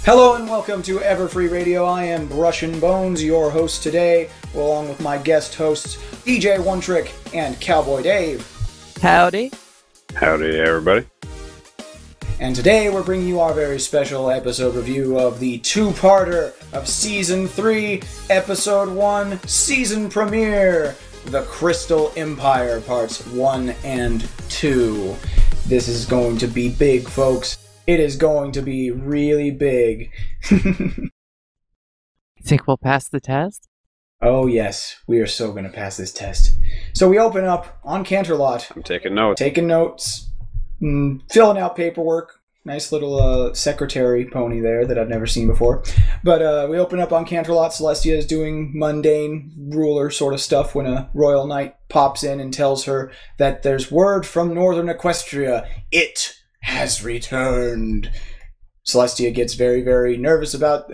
Hello and welcome to Everfree Radio. I am Brushin Bones, your host today, along with my guest hosts, DJ One Trick and Cowboy Dave. Howdy. Howdy, everybody. And today we're bringing you our very special episode review of the two-parter of Season 3, Episode 1, Season Premiere, The Crystal Empire, Parts 1 and 2. This is going to be big, folks. It is going to be really big. You think we'll pass the test? Oh yes, we are so going to pass this test. So we open up on Canterlot. I'm taking notes. Taking notes, filling out paperwork. Nice little secretary pony there that I've never seen before. But we open up on Canterlot. Celestia is doing mundane ruler sort of stuff when a royal knight pops in and tells her that there's word from northern Equestria. It has returned. Celestia gets very, very nervous about,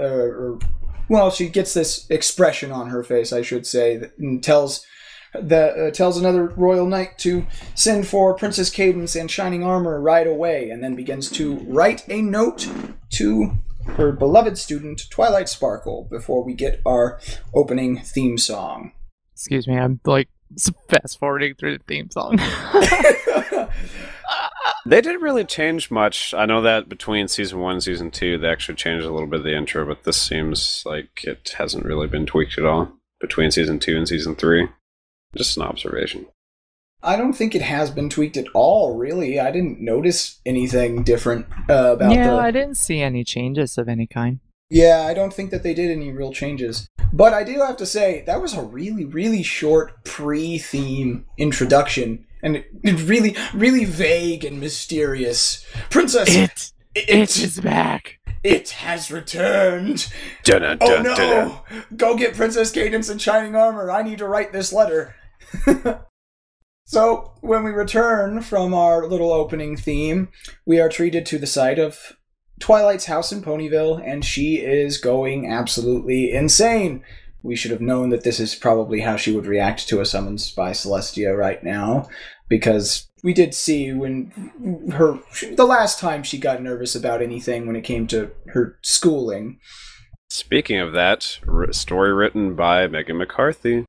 she gets this expression on her face, I should say, and tells another royal knight to send for Princess Cadence and Shining Armor right away, and then begins to write a note to her beloved student, Twilight Sparkle, before we get our opening theme song. Excuse me, I'm fast-forwarding through the theme song. They didn't really change much. I know that between Season 1 and Season 2, they actually changed a little bit of the intro, but this seems like it hasn't really been tweaked at all between Season 2 and Season 3. Just an observation. I don't think it has been tweaked at all, really. I didn't notice anything different about I didn't see any changes of any kind. Yeah, I don't think that they did any real changes. But I do have to say, that was a really, really short pre-theme introduction. And it's really, really vague and mysterious. Princess! It is back! It has returned! Dun-dun, Oh dun, no! dun-dun. Go get Princess Cadence and Shining Armor. I need to write this letter. So, when we return from our little opening theme, we are treated to the site of Twilight's house in Ponyville, and she is going absolutely insane. We should have known that this is probably how she would react to a summons by Celestia right now, because we did see when the last time she got nervous about anything when it came to her schooling. Speaking of that, story written by Megan McCarthy.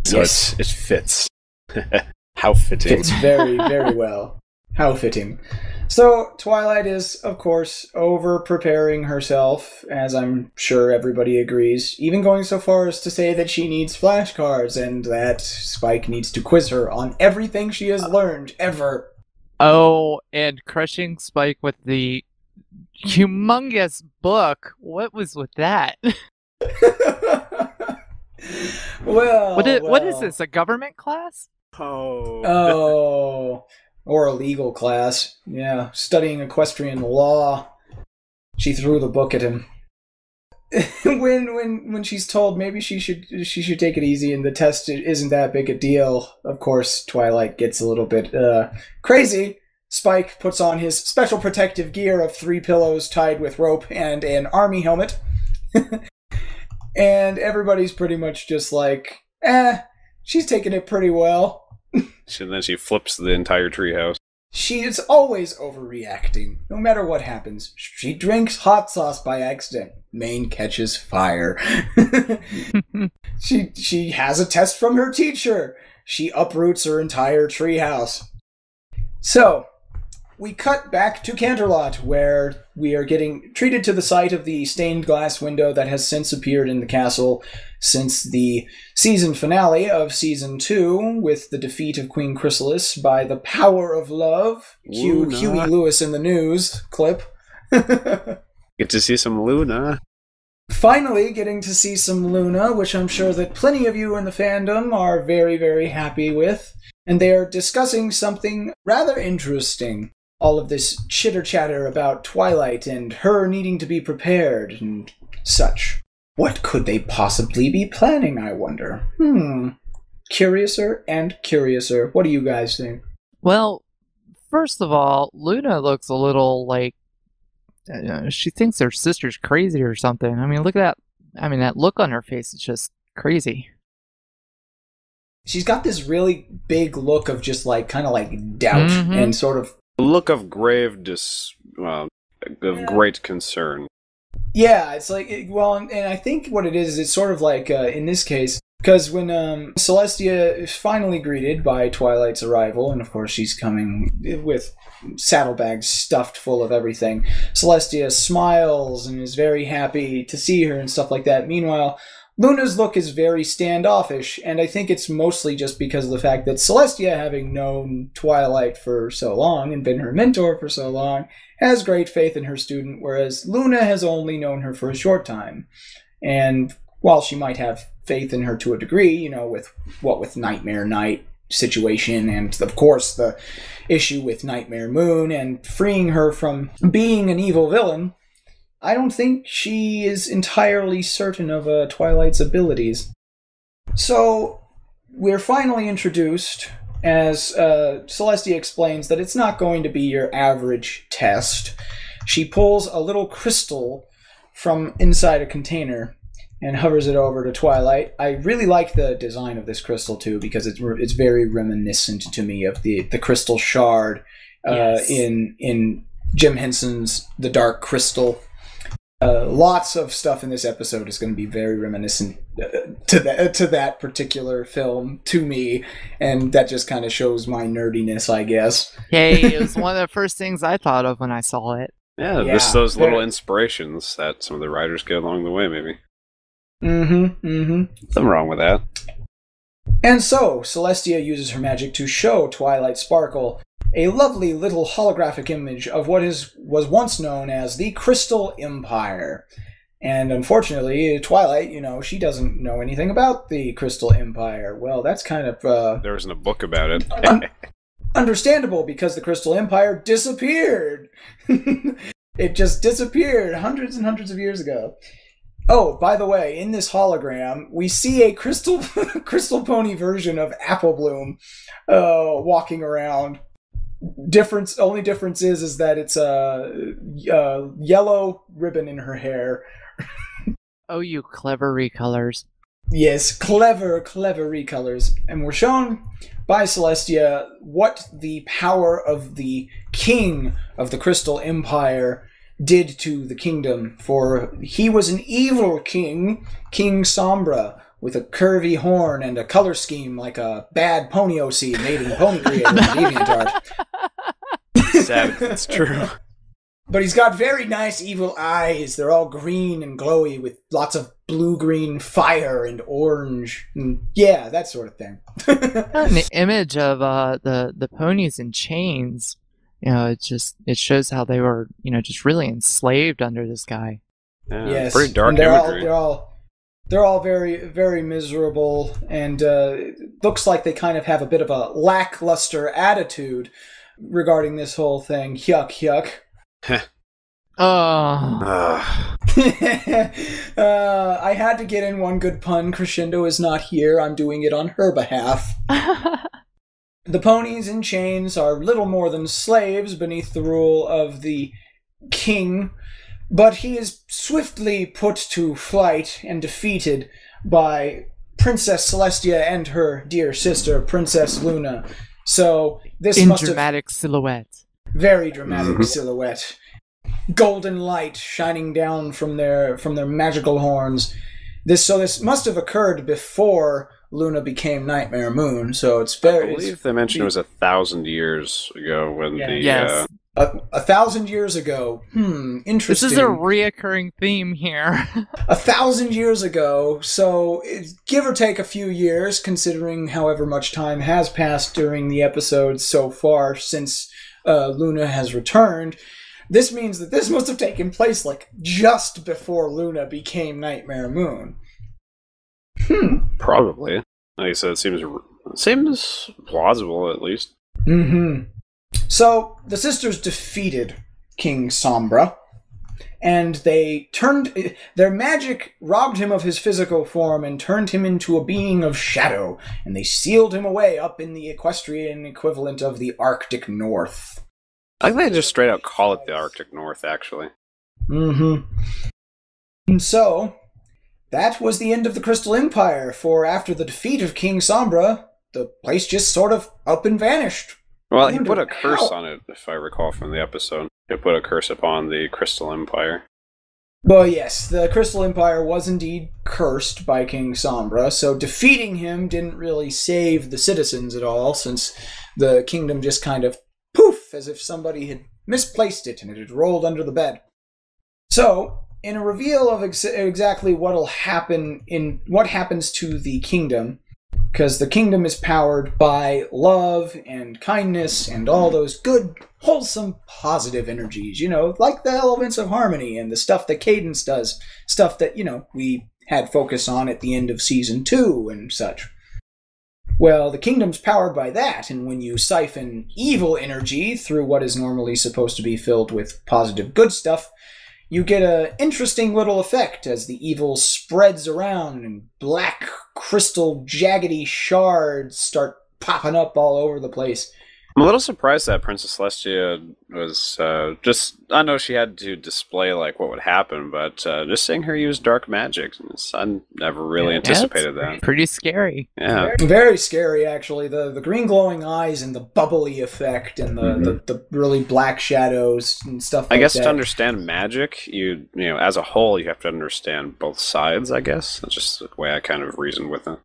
So Yes. it fits. How fitting. Fits very, very well. How fitting. So, Twilight is, of course, over-preparing herself, as I'm sure everybody agrees, even going so far as to say that she needs flashcards, and that Spike needs to quiz her on everything she has learned, ever. Oh, and crushing Spike with the humongous book. What was with that? What is this, a government class? Oh... Or a legal class. Yeah, studying equestrian law. She threw the book at him. when she's told maybe she should take it easy and the test isn't that big a deal, of course Twilight gets a little bit crazy. Spike puts on his special protective gear of 3 pillows tied with rope and an army helmet. And everybody's pretty much just like, she's taking it pretty well. And then she flips the entire treehouse. She is always overreacting, no matter what happens. She drinks hot sauce by accident. Maine catches fire. She has a test from her teacher. She uproots her entire treehouse. So, we cut back to Canterlot, where we are getting treated to the sight of the stained glass window that has since appeared in the castle since the season finale of Season 2, with the defeat of Queen Chrysalis by the power of love. Cue Huey Lewis in the news clip. Get to see some Luna. Finally getting to see some Luna, which I'm sure that plenty of you in the fandom are very, very happy with. And they are discussing something rather interesting. All of this chitter-chatter about Twilight and her needing to be prepared and such. What could they possibly be planning, I wonder? Curiouser and curiouser. What do you guys think? Well, first of all, Luna looks a little like she thinks her sister's crazy or something. I mean, look at that. I mean, that look on her face is just crazy. She's got this really big look of just like kind of like doubt and sort of A look of grave of great concern. Yeah, it's like, and I think what it is, it's sort of like, in this case, because when Celestia is finally greeted by Twilight's arrival, and of course she's coming with saddlebags stuffed full of everything, Celestia smiles and is very happy to see her and stuff like that. Meanwhile, Luna's look is very standoffish, and I think it's mostly just because of the fact that Celestia, having known Twilight for so long and been her mentor for so long, has great faith in her student, whereas Luna has only known her for a short time. And while she might have faith in her to a degree, with Nightmare Night situation, and of course the issue with Nightmare Moon and freeing her from being an evil villain, I don't think she is entirely certain of Twilight's abilities. So, we're finally introduced as Celestia explains that it's not going to be your average test. She pulls a little crystal from inside a container and hovers it over to Twilight. I really like the design of this crystal, too, because it's very reminiscent to me of the crystal shard in Jim Henson's The Dark Crystal. Lots of stuff in this episode is going to be very reminiscent to that particular film to me, and that just kind of shows my nerdiness, I guess. Hey, it was one of the first things I thought of when I saw it. Yeah, just those little inspirations that some of the writers get along the way, maybe. Nothing wrong with that. And so, Celestia uses her magic to show Twilight Sparkle a lovely little holographic image of what was once known as the Crystal Empire. And unfortunately, Twilight, she doesn't know anything about the Crystal Empire. Well, that's kind of... there isn't a book about it. Understandable, because the Crystal Empire disappeared. It just disappeared hundreds and hundreds of years ago. Oh, by the way, in this hologram, we see a crystal pony version of Apple Bloom walking around. Only difference is that it's a yellow ribbon in her hair. Oh, you clever recolors. Yes, clever recolors. And we're shown by Celestia what the power of the king of the Crystal Empire did to the kingdom, for he was an evil king, King Sombra, with a curvy horn and a color scheme like a bad pony OC made in Pony Creator in DeviantArt. Sad, it's true. But he's got very nice evil eyes. They're all green and glowy with lots of blue-green fire and orange. And yeah, that sort of thing. An image of the ponies in chains. It shows how they were, just really enslaved under this guy. Yeah, yes, pretty dark and imagery. They're all very, very miserable, and looks like they kind of have a bit of a lackluster attitude regarding this whole thing. Yuck, yuck. I had to get in one good pun. Crescendo is not here. I'm doing it on her behalf. The ponies in chains are little more than slaves beneath the rule of the king, but he is swiftly put to flight and defeated by Princess Celestia and her dear sister, Princess Luna. So this in must have... dramatic silhouette. Very dramatic silhouette. Golden light shining down from their magical horns. This must have occurred before Luna became Nightmare Moon, so it's very... I believe they mentioned it was 1,000 years ago when Yes. 1,000 years ago. Interesting. This is a reoccurring theme here. 1,000 years ago, so give or take a few years, considering however much time has passed during the episodes so far since Luna has returned. This means that this must have taken place just before Luna became Nightmare Moon. Probably. Like I said, it seems plausible, at least. So, the sisters defeated King Sombra, and their magic robbed him of his physical form and turned him into a being of shadow, and they sealed him away up in the equestrian equivalent of the Arctic North. I think they just straight out call it the Arctic North, actually. And so, that was the end of the Crystal Empire, for after the defeat of King Sombra, the place just sort of up and vanished. Well, he put a curse on it, if I recall from the episode. to put a curse upon the Crystal Empire. Well, yes, the Crystal Empire was indeed cursed by King Sombra, so defeating him didn't really save the citizens at all, since the kingdom just kind of poof, as if somebody had misplaced it and it had rolled under the bed. So, in a reveal of exactly what happens to the kingdom, because the kingdom is powered by love and kindness and all those good, wholesome, positive energies, like the elements of harmony and the stuff that Cadence does, stuff that, we had focus on at the end of Season 2 and such. Well, the kingdom's powered by that, and when you siphon evil energy through what is normally supposed to be filled with positive good stuff, you get an interesting little effect as the evil spreads around and black, crystal, jaggedy shards start popping up all over the place. I'm a little surprised that Princess Celestia was I know she had to display like what would happen, but just seeing her use dark magic, I never really anticipated that. Pretty scary. Yeah. Very scary, actually. The green glowing eyes and the bubbly effect and the really black shadows and stuff like that. I guess to understand magic, you as a whole, you have to understand both sides, I guess. That's just the way I kind of reason with it.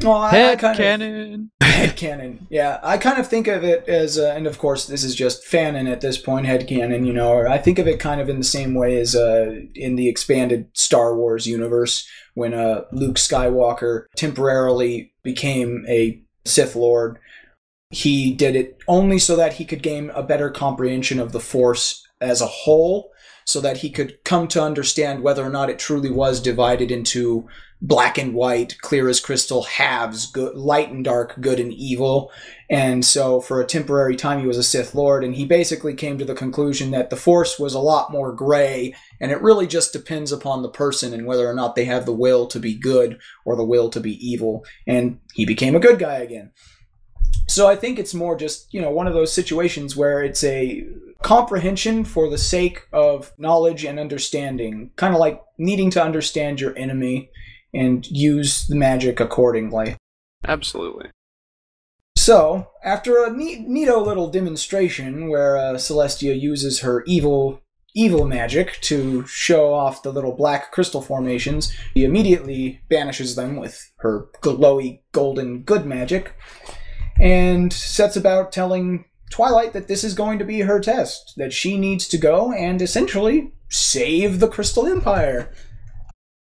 Well, Headcanon. Headcanon. Yeah, I kind of think of it as, and of course this is just fanon at this point, headcanon, or I think of it kind of in the same way as in the expanded Star Wars universe, when Luke Skywalker temporarily became a Sith Lord. He did it only so that he could gain a better comprehension of the Force as a whole, so that he could come to understand whether or not it truly was divided into black and white, clear as crystal halves, good, light and dark, good and evil. And so for a temporary time he was a Sith Lord, and he basically came to the conclusion that the Force was a lot more gray, and it really just depends upon the person and whether or not they have the will to be good or the will to be evil. And he became a good guy again. So I think it's more just, one of those situations where it's a comprehension for the sake of knowledge and understanding, kind of like needing to understand your enemy and use the magic accordingly. Absolutely. So, after a neato little demonstration where Celestia uses her evil magic to show off the little black crystal formations, he immediately banishes them with her glowy golden good magic, and sets about telling Twilight that this is going to be her test, that she needs to go and essentially save the Crystal Empire.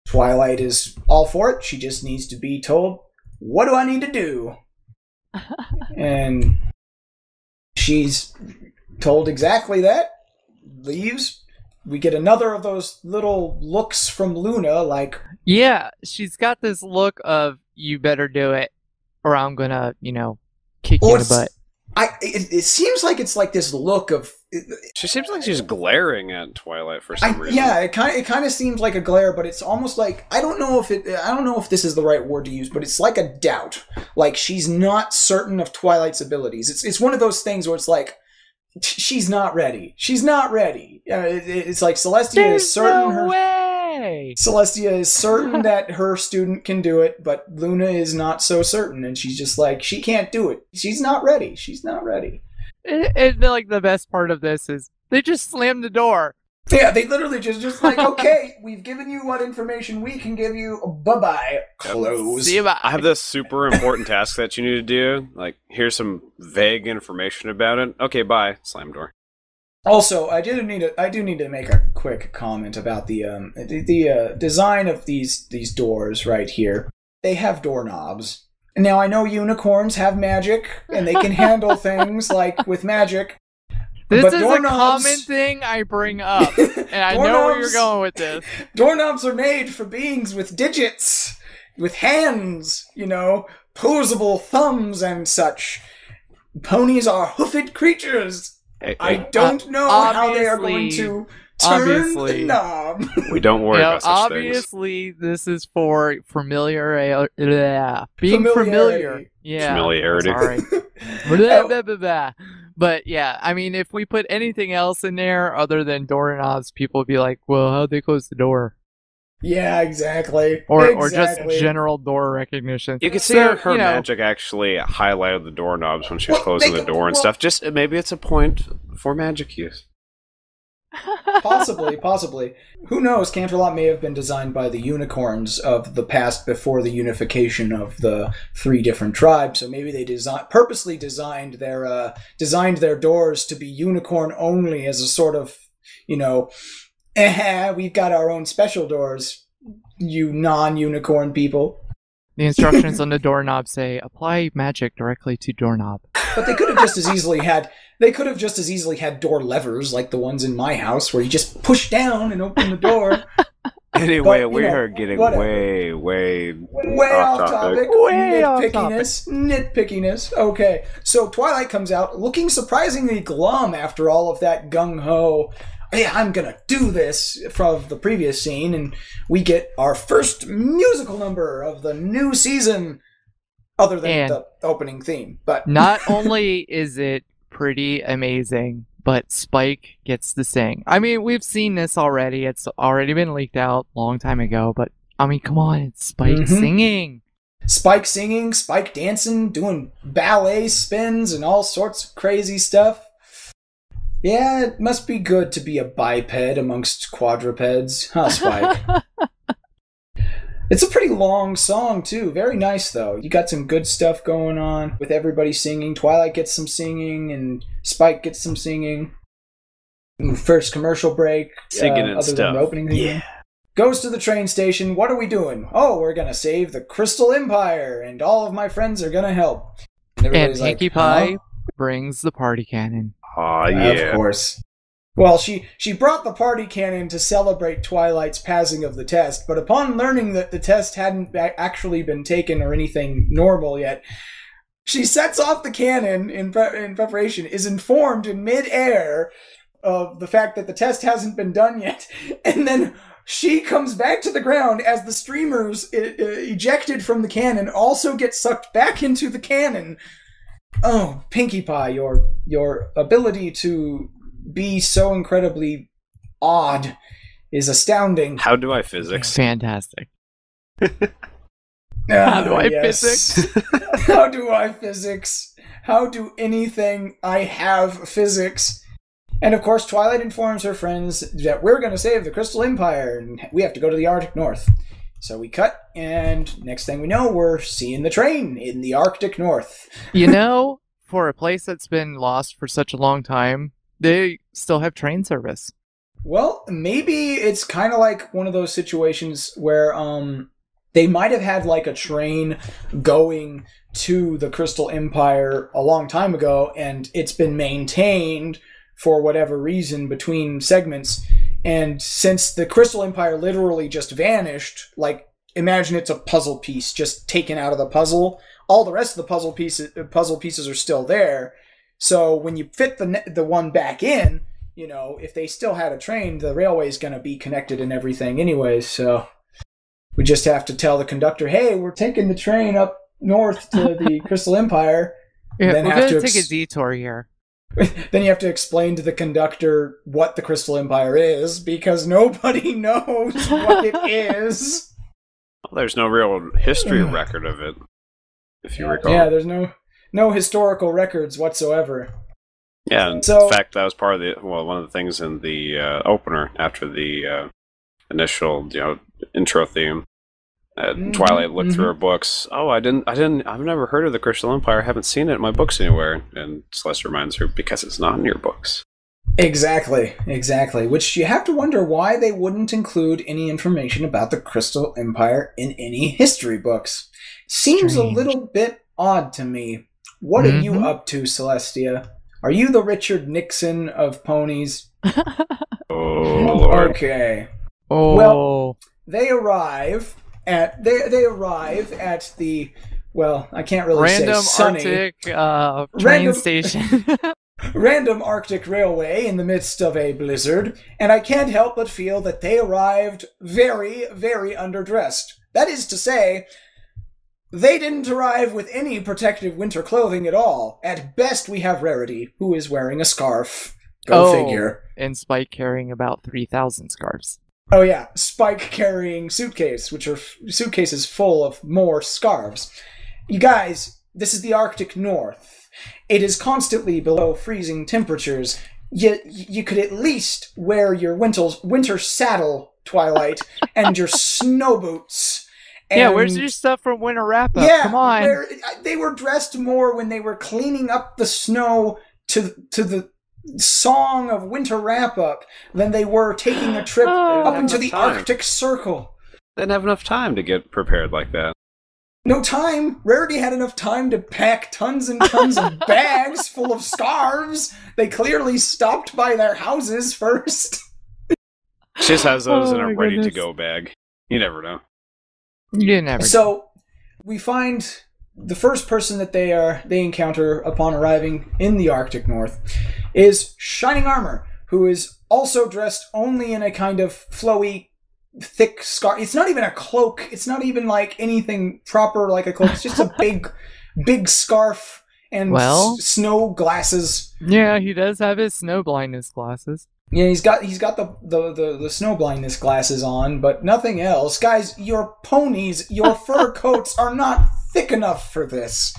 Twilight is all for it. She just needs to be told, what do I need to do? And she's told exactly that, leaves. We get another of those little looks from Luna, like... Yeah, she's got this look of, you better do it, or I'm gonna, kick you in the butt. It seems like it's like this look of... She seems like she's glaring at Twilight for some reason. Yeah, it kind of seems like a glare, but it's almost like I don't know if this is the right word to use, but it's like a doubt. Like she's not certain of Twilight's abilities. It's one of those things where it's like she's not ready. She's not ready. It's like Celestia is certain Celestia is certain that her student can do it, but Luna is not so certain, and she's just like, she can't do it. She's not ready. She's not ready. And like the best part of this is they just slammed the door. Yeah, they literally just like, okay, we've given you what information we can give you. Bye-bye. Close. See you bye. I have this super important task that you need to do. Like, here's some vague information about it. Okay, bye. Slam door. Also, I do need to make a quick comment about the design of these doors right here. They have doorknobs. Now, I know unicorns have magic, and they can handle things like with magic. This is a common thing I bring up, and I know where you're going with this. Doorknobs are made for beings with digits, with hands, posable thumbs and such. Ponies are hoofed creatures. I don't know how they are going to turn the knob. We don't worry about such obviously, this is for being familiar. Yeah. Familiarity. Sorry. Blah, blah, blah, blah. But yeah, I mean, if we put anything else in there other than doorknobs, people would be like, well, how'd they close the door? Yeah, exactly. Or just general door recognition. You can see her magic actually highlighted the doorknobs when she was closing the door and stuff. Just maybe it's a point for magic use. Possibly. Who knows? Canterlot may have been designed by the unicorns of the past before the unification of the 3 different tribes. So maybe they purposely designed their doors to be unicorn only as a sort of, we've got our own special doors, you non-unicorn people. The instructions on the doorknob say, apply magic directly to doorknob. But they could have just as easily had door levers like the ones in my house where you just push down and open the door. Anyway, we are getting way off topic. Nitpickiness. Okay, so Twilight comes out looking surprisingly glum after all of that gung-ho, hey, I'm gonna do this from the previous scene, and we get our first musical number of the new season, other than the opening theme. But not only is it pretty amazing, but Spike gets to sing. I mean, we've seen this already. It's already been leaked out a long time ago, but I mean, come on, it's Spike singing. Spike singing, Spike dancing, doing ballet spins and all sorts of crazy stuff. Yeah, it must be good to be a biped amongst quadrupeds, huh, Spike? It's a pretty long song, too. Very nice, though. You got some good stuff going on with everybody singing. Twilight gets some singing, and Spike gets some singing. First commercial break. Singing and other stuff. Than the opening theme. Yeah. Goes to the train station. What are we doing? Oh, we're going to save the Crystal Empire, and all of my friends are going to help. And Pinkie Pie brings the party cannon. Aw, yeah. Of course. Well, she brought the party cannon to celebrate Twilight's passing of the test, but upon learning that the test hadn't actually been taken or anything normal yet, she sets off the cannon in preparation, is informed in mid-air of the fact that the test hasn't been done yet, and then she comes back to the ground as the streamers ejected from the cannon also get sucked back into the cannon. Oh, Pinkie Pie, your ability to be so incredibly odd is astounding. How do I physics? Fantastic. How do I physics? How do I physics? How do anything I have physics? And of course, Twilight informs her friends that we're going to save the Crystal Empire, and we have to go to the Arctic North. So we cut, and next thing we know, we're seeing the train in the Arctic North. For a place that's been lost for such a long time, they still have train service. Well, maybe it's kind of like one of those situations where they might have had like a train going to the Crystal Empire a long time ago, and it's been maintained for whatever reason between segments. And since the Crystal Empire literally just vanished, like, imagine it's a puzzle piece just taken out of the puzzle. All the rest of the puzzle pieces are still there. So when you fit the one back in, if they still had a train, the railway's going to be connected and everything anyways. So we just have to tell the conductor, hey, we're taking the train up north to the Crystal Empire. Yeah, we're going to take a detour here. Then you have to explain to the conductor what the Crystal Empire is, because nobody knows what it is. Well, there's no real history record of it, if you recall. Yeah, there's no historical records whatsoever. Yeah, in fact, that was part of one of the things in the opener after the initial, intro theme. Twilight looked through her books. Oh, I've never heard of the Crystal Empire. I haven't seen it in my books anywhere. And Celeste reminds her, because it's not in your books. Exactly. Which you have to wonder why they wouldn't include any information about the Crystal Empire in any history books. Seems a little bit odd to me. What are you up to, Celestia? Are you the Richard Nixon of ponies? Oh, Lord. Okay. Oh. Well, they arrive at the, well, I can't really random say sunny. Arctic train station. Random Arctic railway in the midst of a blizzard, and I can't help but feel that they arrived very, very underdressed. That is to say, they didn't arrive with any protective winter clothing at all. At best, we have Rarity, who is wearing a scarf. Go figure. And Spike carrying about 3,000 scarves. Oh yeah, Spike carrying suitcases full of more scarves. You guys, this is the Arctic North. It is constantly below freezing temperatures. you could at least wear your winter saddle, Twilight, and your snow boots. Yeah, where's your stuff from Winter Wrap-Up? Yeah, come on. They were dressed more when they were cleaning up the snow to the song of Winter Wrap-Up than they were taking a trip up into the Arctic Circle. They didn't have enough time to get prepared like that. No time. Rarity had enough time to pack tons and tons of bags full of scarves. They clearly stopped by their houses first. She just has those in a ready-to-go bag. You never know. You never. So we find the first person that they encounter upon arriving in the Arctic North is Shining Armor, who is also dressed only in a kind of flowy, thick scarf. It's not even a cloak. It's not even like anything proper like a cloak. It's just a big scarf and snow glasses. Yeah, he does have his snow blindness glasses. Yeah, he's got the snow blindness glasses on, but nothing else. Guys, your ponies, your fur coats are not thick enough for this.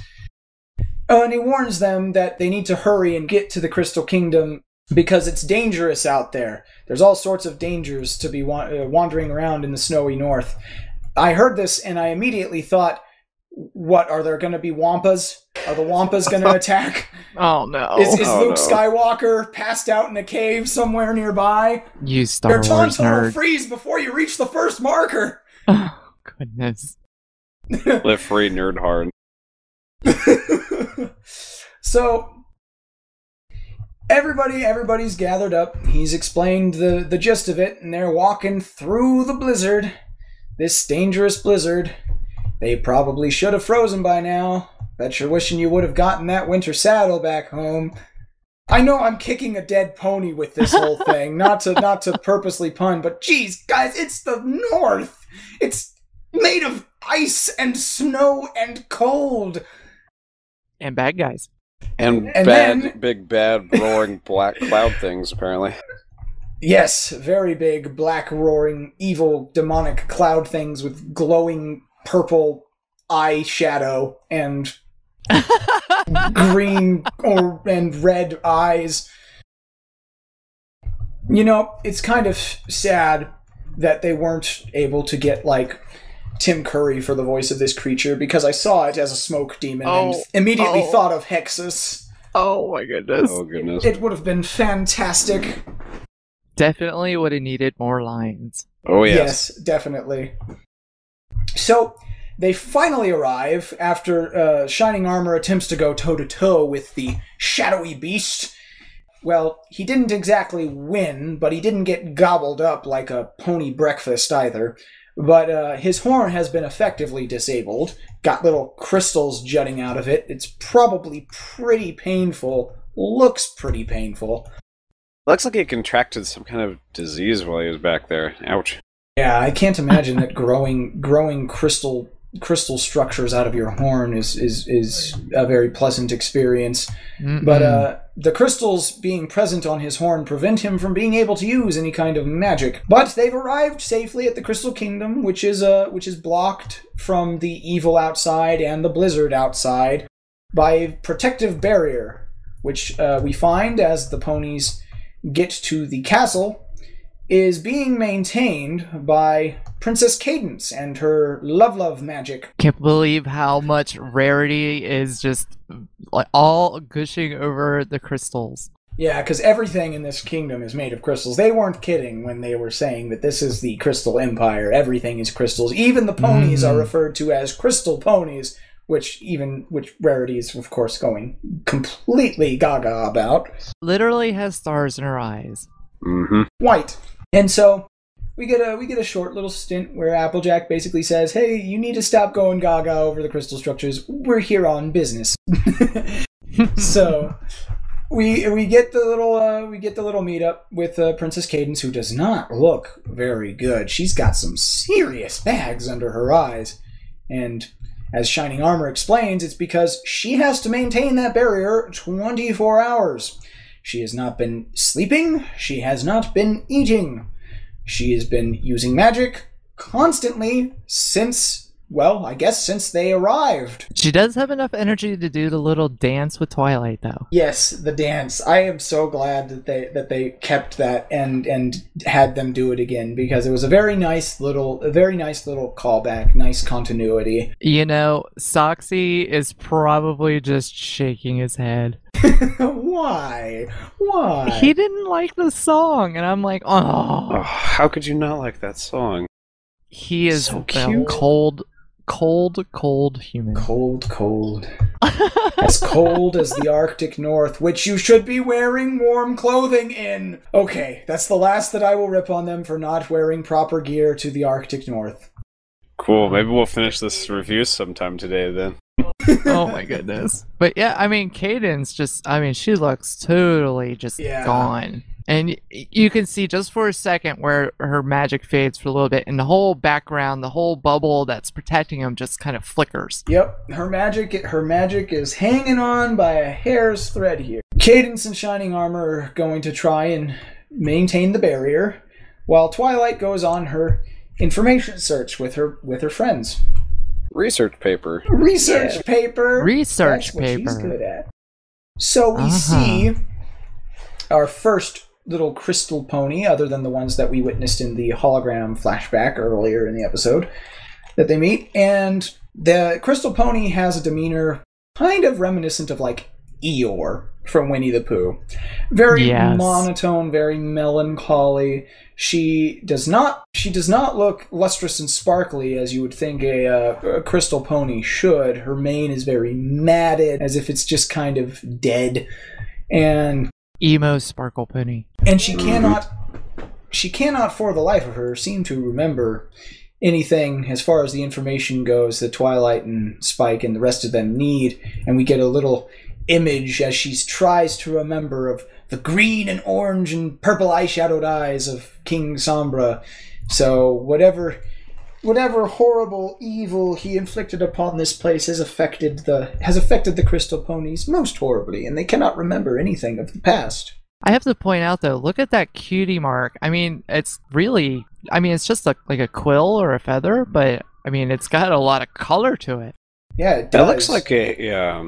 And he warns them that they need to hurry and get to the Crystal Kingdom because it's dangerous out there. There's all sorts of dangers to be wandering around in the snowy north. I heard this and I immediately thought, what, are there going to be Wampas? Are the Wampas going to attack? Oh, no. Is Luke Skywalker passed out in a cave somewhere nearby? You Star Wars Your Tonto nerd. will freeze before you reach the first marker. Oh, goodness. Live free, nerd hard. So, everybody's gathered up. He's explained the gist of it, and they're walking through the blizzard. This dangerous blizzard. They probably should have frozen by now. Bet you're wishing you would have gotten that winter saddle back home. I know I'm kicking a dead pony with this whole thing, not to purposely pun, but geez, guys, it's the North. It's made of ice and snow and cold. And bad guys. And big, bad, roaring black cloud things, apparently. Yes, very big, black, roaring, evil, demonic cloud things with glowing purple eye shadow and green and red eyes. You know, it's kind of sad that they weren't able to get, like, Tim Curry for the voice of this creature, because I saw it as a smoke demon and immediately thought of Hexus. Oh my goodness. Oh goodness. It would have been fantastic. Definitely would have needed more lines. Oh yes. Yes, definitely. So, they finally arrive after Shining Armor attempts to go toe-to-toe with the shadowy beast. Well, he didn't exactly win, but he didn't get gobbled up like a pony breakfast either. But his horn has been effectively disabled. Got little crystals jutting out of it. It's probably pretty painful. Looks pretty painful. Looks like he contracted some kind of disease while he was back there. Ouch. Yeah, I can't imagine that growing crystal structures out of your horn is a very pleasant experience. Mm-mm. But the crystals being present on his horn prevent him from being able to use any kind of magic. But they've arrived safely at the Crystal Kingdom, which is blocked from the evil outside and the blizzard outside by a protective barrier, which we find as the ponies get to the castle is being maintained by Princess Cadence and her love magic. Can't believe how much Rarity is just like all gushing over the crystals. Yeah, because everything in this kingdom is made of crystals. They weren't kidding when they were saying that this is the Crystal Empire. Everything is crystals. Even the ponies are referred to as crystal ponies, which Rarity is, of course, going completely gaga about. Literally has stars in her eyes. Mm-hmm. White. And so we get a short little stint where Applejack basically says, "Hey, you need to stop going gaga over the crystal structures. We're here on business." So we get the little meetup with Princess Cadence, who does not look very good. She's got some serious bags under her eyes, and as Shining Armor explains, it's because she has to maintain that barrier 24 hours. She has not been sleeping. She has not been eating. She has been using magic constantly since well, I guess since they arrived. She does have enough energy to do the little dance with Twilight, though. Yes, the dance. I am so glad that they kept that and had them do it again, because it was a very nice little callback, nice continuity. You know, Soxy is probably just shaking his head. Why? He didn't like the song, and I'm like, oh. How could you not like that song? He is So a cute. cold human. Cold. As cold as the Arctic North, which you should be wearing warm clothing in. Okay, that's the last that I will rip on them for not wearing proper gear to the Arctic North. Cool. Maybe we'll finish this review sometime today then. Oh my goodness. But yeah, I mean, Cadence she looks totally just gone. And you can see just for a second where her magic fades for a little bit, and the whole background, the whole bubble that's protecting him just kind of flickers. Yep, her magic is hanging on by a hair's thread here. Cadence and Shining Armor are going to try and maintain the barrier, while Twilight goes on her information search with her friends. Research paper. Research paper. Research That's what paper. she's good at. So we see our first little crystal pony, other than the ones that we witnessed in the hologram flashback earlier in the episode, that they meet. And the crystal pony has a demeanor kind of reminiscent of like Eeyore from Winnie the Pooh. Very monotone, very melancholy. She does not look lustrous and sparkly as you would think a crystal pony should. Her mane is very matted, as if it's just kind of dead. And emo sparkle pony. And she cannot for the life of her seem to remember anything as far as the information goes that Twilight and Spike and the rest of them need. And we get a little image as she tries to remember of the green and orange and purple eyeshadowed eyes of King Sombra. So whatever horrible evil he inflicted upon this place has affected the crystal ponies most horribly, and they cannot remember anything of the past. I have to point out though, look at that cutie mark. I mean, it's just like a quill or a feather, but I mean, it's got a lot of color to it. Yeah, it does. That looks like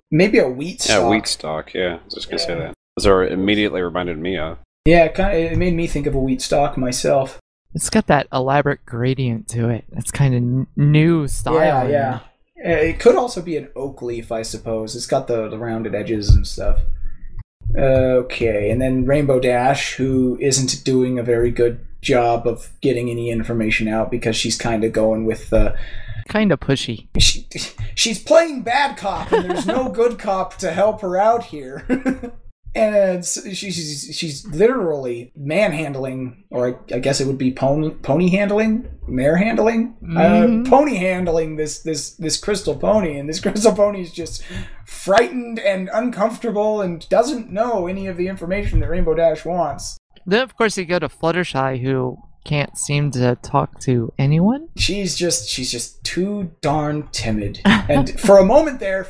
maybe a wheat stalk. Yeah, wheat stalk. Yeah, I was just gonna say that. Those are immediately reminded me of. Yeah, it made me think of a wheat stalk myself. It's got that elaborate gradient to it. It's kind of new style. Yeah. It could also be an oak leaf, I suppose. It's got the rounded edges and stuff. Okay, and then Rainbow Dash, who isn't doing a very good job of getting any information out because she's kind of going with the... kind of pushy. She's playing bad cop, and there's no good cop to help her out here. And she's literally manhandling, or I guess it would be pony handling, mare handling, pony handling this crystal pony, and this crystal pony is just frightened and uncomfortable and doesn't know any of the information that Rainbow Dash wants. Then of course you go to Fluttershy, who can't seem to talk to anyone. She's just too darn timid. And for a moment there,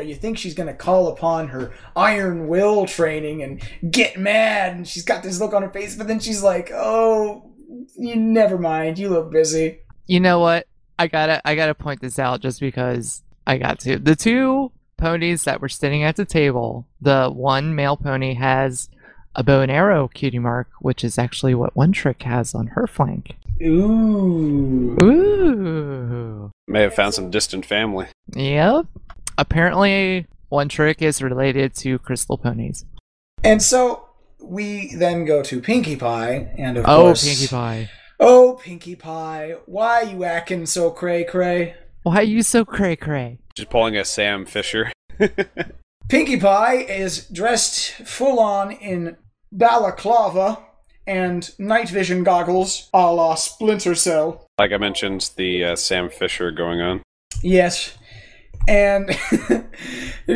you think she's going to call upon her iron will training and get mad, and she's got this look on her face, but then she's like, "Oh, you never mind. You look busy." You know what? I gotta point this out just because I got to. The two ponies that were sitting at the table, the one male pony has a bow and arrow cutie mark, which is actually what One Trick has on her flank. Ooh. May have found some distant family. Yep. Apparently, One Trick is related to crystal ponies. And so we then go to Pinkie Pie, and of course... Pinkie Pie. Oh, Pinkie Pie, why you acting so cray-cray? Why are you so cray-cray? She's pulling a Sam Fisher. Pinkie Pie is dressed full-on in balaclava and night vision goggles a la Splinter Cell. Like I mentioned, the Sam Fisher going on. Yes. And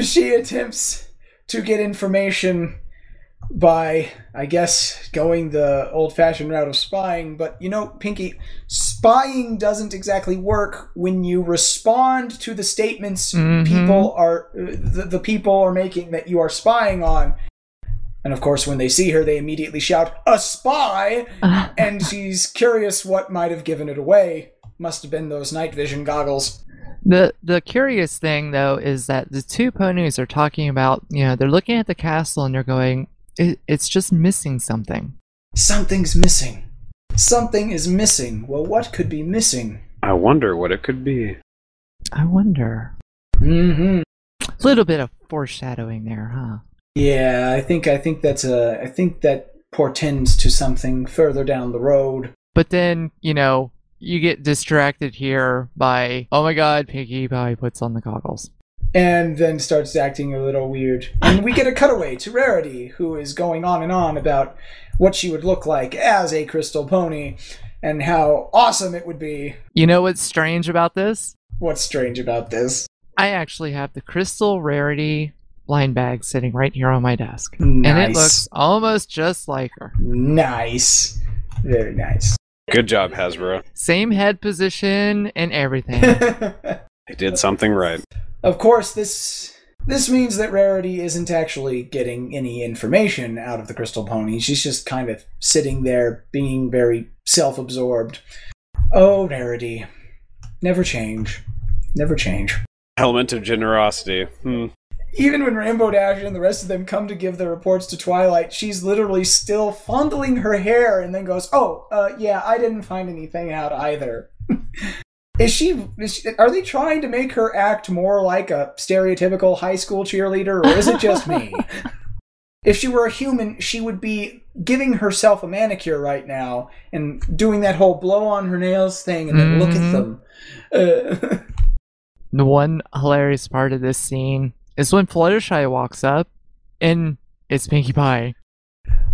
she attempts to get information by, I guess, going the old-fashioned route of spying. But, you know, Pinkie, spying doesn't exactly work when you respond to the statements the people are making that you are spying on. And, of course, when they see her, they immediately shout, "A spy!" And she's curious what might have given it away. Must have been those night vision goggles. The curious thing though is that the two ponies are talking about, they're looking at the castle and they're going, it's just missing something. Something's missing. Something is missing. Well, what could be missing? I wonder what it could be. I wonder. Mm-hmm. A little bit of foreshadowing there, huh? Yeah, I think that portends to something further down the road. But then, you get distracted here by, oh my god, Pinkie Pie puts on the goggles. And then starts acting a little weird. And we get a cutaway to Rarity, who is going on and on about what she would look like as a crystal pony and how awesome it would be. You know what's strange about this? What's strange about this? I actually have the crystal Rarity blind bag sitting right here on my desk. Nice. And it looks almost just like her. Nice. Very nice. Good job, Hasbro. Same head position and everything. They did something right. Of course, this means that Rarity isn't actually getting any information out of the crystal pony. She's just kind of sitting there being very self-absorbed. Oh, Rarity. Never change. Never change. Element of generosity. Even when Rainbow Dash and the rest of them come to give their reports to Twilight, she's literally still fondling her hair and then goes, yeah, I didn't find anything out either. Are they trying to make her act more like a stereotypical high school cheerleader, or is it just me? If she were a human, she would be giving herself a manicure right now and doing that whole blow on her nails thing and then look at them. The one hilarious part of this scene is when Fluttershy walks up and it's Pinkie Pie.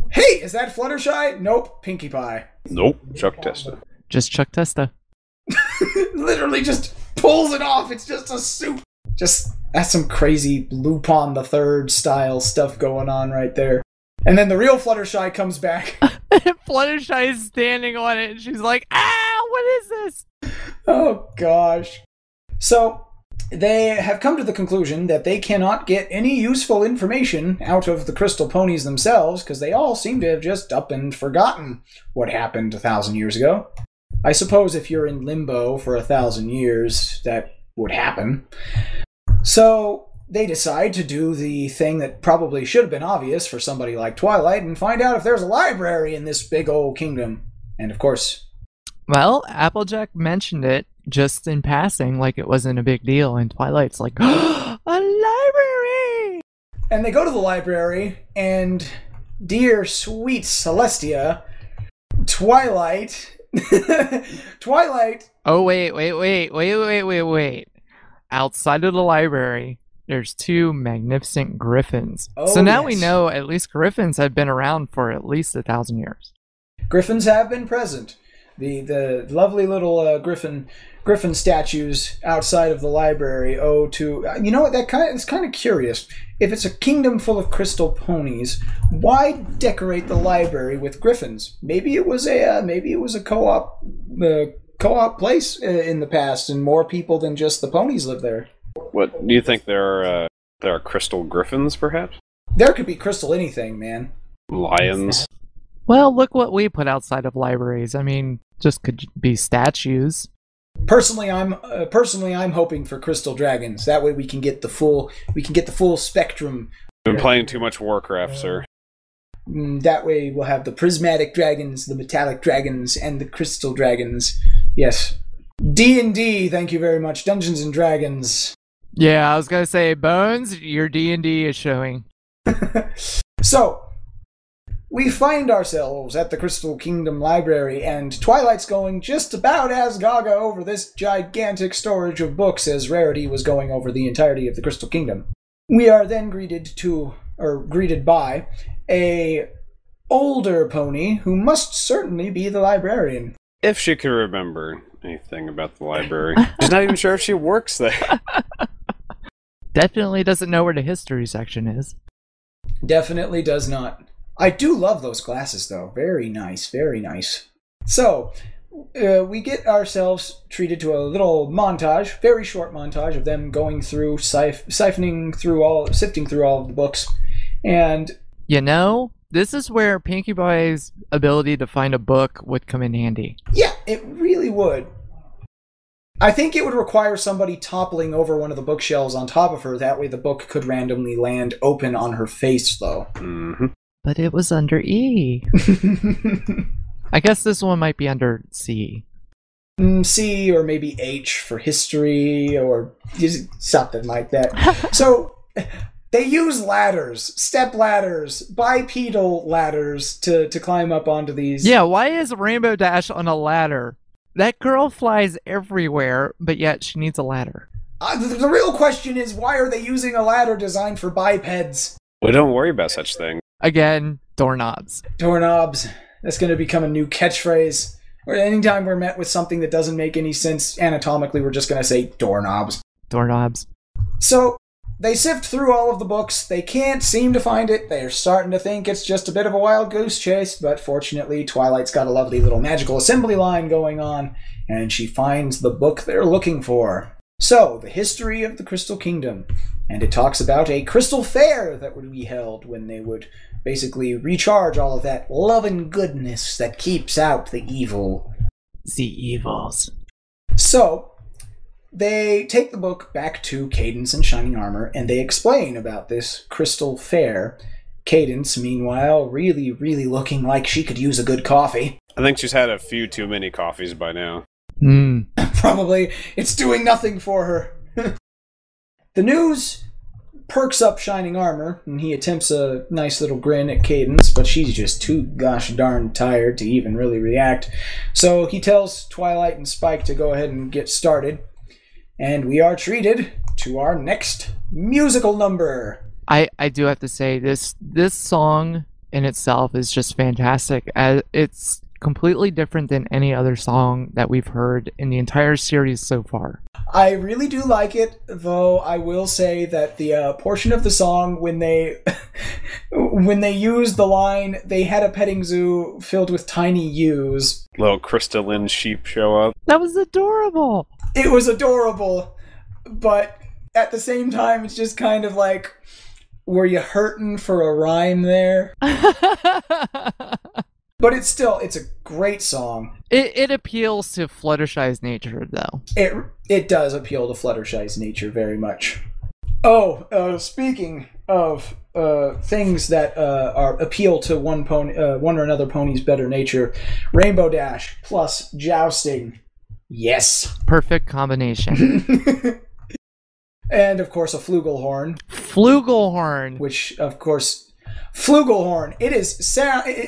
Hey, is that Fluttershy? Nope, Pinkie Pie. Nope, Chuck Testa. Just Chuck Testa. Literally just pulls it off. It's just a suit. That's some crazy Lupin the Third style stuff going on right there. And then the real Fluttershy comes back. Fluttershy is standing on it and she's like, what is this? Oh gosh. So they have come to the conclusion that they cannot get any useful information out of the crystal ponies themselves because they all seem to have just up and forgotten what happened 1,000 years ago. I suppose if you're in limbo for 1,000 years, that would happen. So they decide to do the thing that probably should have been obvious for somebody like Twilight and find out if there's a library in this big old kingdom. And of course... Well, Applejack mentioned it just in passing like it wasn't a big deal, and Twilight's like, a library! And they go to the library, and dear sweet Celestia, Twilight... Oh, wait. Outside of the library, there's two magnificent griffins. Oh, so now yes. we know at least griffins have been around for at least 1,000 years. Griffins have been present. The lovely little griffin statues outside of the library owe to... You know what? It's kind of curious. If it's a kingdom full of crystal ponies, why decorate the library with griffins? Maybe it was a co-op place in the past, and more people than just the ponies live there. What do you think? There are crystal griffins, perhaps? There could be crystal anything, man. Lions. Well, look what we put outside of libraries. I mean, just could be statues. Personally, I'm hoping for crystal dragons. That way we can get the full spectrum. You've been playing too much Warcraft, sir. That way we'll have the prismatic dragons, the metallic dragons, and the crystal dragons. Yes. D&D, thank you very much. Dungeons and Dragons. Yeah, I was gonna say, Bones, your D&D is showing. So, we find ourselves at the Crystal Kingdom Library, and Twilight's going just about as gaga over this gigantic storage of books as Rarity was going over the entirety of the Crystal Kingdom. We are then greeted by a older pony who must certainly be the librarian. If she could remember anything about the library. She's not even sure if she works there. Definitely doesn't know where the history section is. Definitely does not. I do love those glasses, though. Very nice, very nice. So, we get ourselves treated to a little montage, very short montage of them going through, sifting through all of the books. And... You know, this is where Pinkie Pie's ability to find a book would come in handy. Yeah, it really would. I think it would require somebody toppling over one of the bookshelves on top of her. That way the book could randomly land open on her face, though. Mm-hmm. But it was under E. I guess this one might be under C. C or maybe H for history or something like that. So they use ladders, step ladders, bipedal ladders to climb up onto these. Yeah, why is Rainbow Dash on a ladder? That girl flies everywhere, but yet she needs a ladder. The real question is, why are they using a ladder designed for bipeds? We don't worry about such things. Again, doorknobs. Doorknobs. That's going to become a new catchphrase. Or anytime we're met with something that doesn't make any sense anatomically, we're just going to say doorknobs. Doorknobs. So they sift through all of the books. They can't seem to find it. They're starting to think it's just a bit of a wild goose chase, but fortunately, Twilight's got a lovely little magical assembly line going on, and she finds the book they're looking for. So, the history of the Crystal Kingdom. And it talks about a crystal fair that would be held when they would basically recharge all of that love and goodness that keeps out the evil. The evils. So, they take the book back to Cadence and Shining Armor, and they explain about this crystal fair. Cadence, meanwhile, really, really looking like she could use a good coffee. I think she's had a few too many coffees by now. Probably. It's doing nothing for her. The news perks up Shining Armor, and he attempts a nice little grin at Cadence, but she's just too gosh darn tired to even really react. So he tells Twilight and Spike to go ahead and get started. And we are treated to our next musical number. I do have to say, this song in itself is just fantastic. It's completely different than any other song that we've heard in the entire series so far. I really do like it, though I will say that the portion of the song when they used the line, they had a petting zoo filled with tiny ewes. Little crystalline sheep show up. That was adorable! It was adorable, but at the same time, it's just kind of like, were you hurting for a rhyme there? But it's a great song. It appeals to Fluttershy's nature, though. It does appeal to Fluttershy's nature very much. Oh, speaking of things that appeal to one or another pony's better nature, Rainbow Dash plus jousting. Yes. Perfect combination. And, of course, a flugelhorn. Flugelhorn! Which, of course... Flugelhorn.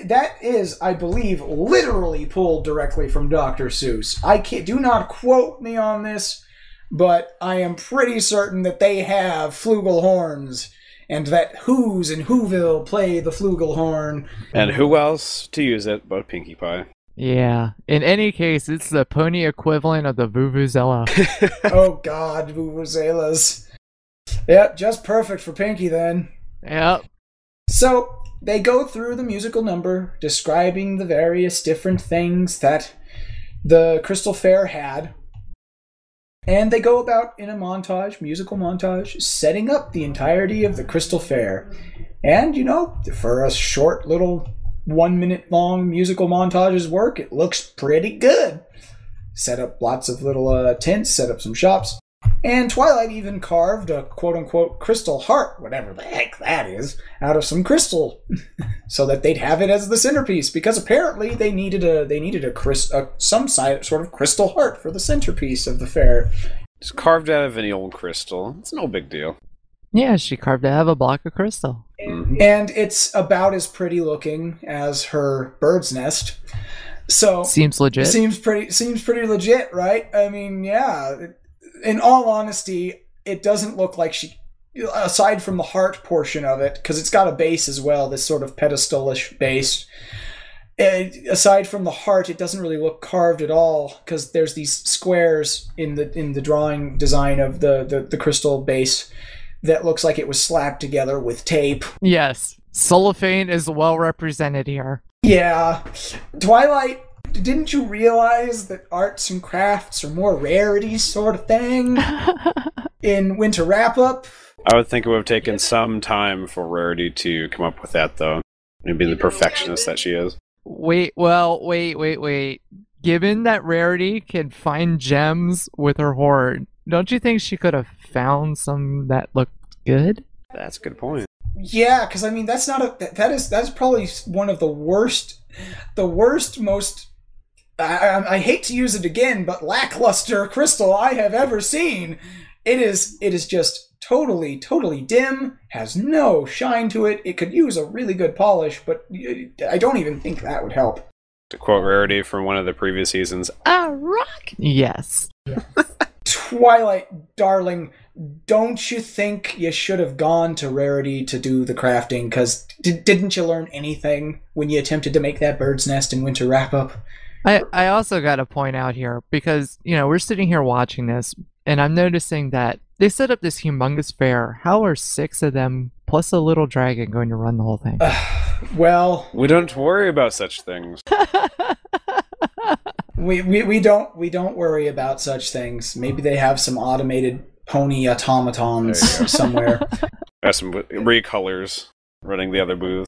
That is, I believe, literally pulled directly from Dr. Seuss. Do not quote me on this, but I am pretty certain that they have flugelhorns, and that Who's and Whoville play the flugelhorn. And who else to use it but Pinkie Pie? Yeah. In any case, it's the pony equivalent of the Vuvuzela. Oh God, Vuvuzelas. Yep, just perfect for Pinkie then. Yep. So, they go through the musical number, describing the various different things that the Crystal Fair had. And they go about in a musical montage, setting up the entirety of the Crystal Fair. And, for a short little 1 minute long musical montage's work, it looks pretty good. Set up lots of little tents, set up some shops. And Twilight even carved a quote-unquote crystal heart, whatever the heck that is, out of some crystal, so that they'd have it as the centerpiece. Because apparently they needed some sort of crystal heart for the centerpiece of the fair. It's carved out of any old crystal. It's no big deal. Yeah, she carved out of a block of crystal. And it's about as pretty looking as her bird's nest. So seems legit. Seems pretty legit, right? I mean, yeah. In all honesty, it doesn't look like she, aside from the heart portion of it, because it's got a base as well, this sort of pedestalish base. Aside from the heart, it doesn't really look carved at all, because there's these squares in the drawing design of the crystal base that looks like it was slapped together with tape. Yes, cellophane is well represented here. Yeah. Twilight, didn't you realize that arts and crafts are more rarities sort of thing in Winter Wrap-Up? I would think it would have taken some time for Rarity to come up with that, though. And being the perfectionist that she is. Wait. given that Rarity can find gems with her horn, don't you think she could have found some that looked good? That's a good point. Yeah, because I mean that's probably one of the worst, most. I hate to use it again, but lackluster crystal I have ever seen. It is just totally dim, has no shine to it. It could use a really good polish, but I don't even think that would help. To quote Rarity from one of the previous seasons, "I rock." Yes. Twilight, darling, don't you think you should have gone to Rarity to do the crafting? Because didn't you learn anything when you attempted to make that bird's nest in Winter Wrap-Up? I also got to point out here, because, we're sitting here watching this, and I'm noticing that they set up this humongous fair. How are 6 of them, plus a little dragon, going to run the whole thing? Well... We don't worry about such things. We don't worry about such things. Maybe they have some automated pony automatons somewhere. There's some recolors running the other booth.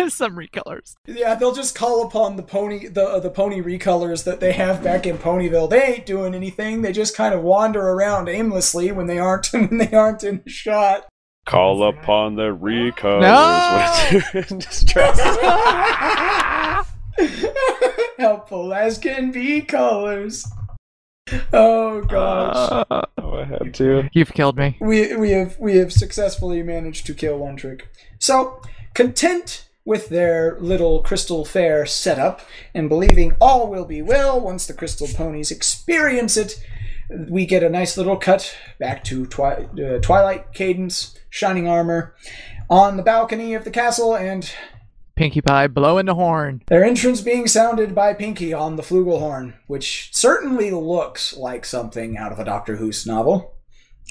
Some recolors. Yeah, they'll just call upon the pony recolors that they have back in Ponyville. They ain't doing anything. They just kind of wander around aimlessly when they aren't in the shot. Call upon the recolors. No! Distress. Helpful as can be colors. Oh gosh. I had to. You've killed me. We have successfully managed to kill one trick. So, content with their little crystal fair setup and believing all will be well once the crystal ponies experience it, we get a nice little cut back to Twilight, Cadence, Shining Armor on the balcony of the castle, and Pinkie Pie blowing the horn. Their entrance being sounded by Pinkie on the flugelhorn, which certainly looks like something out of a Dr. Seuss novel.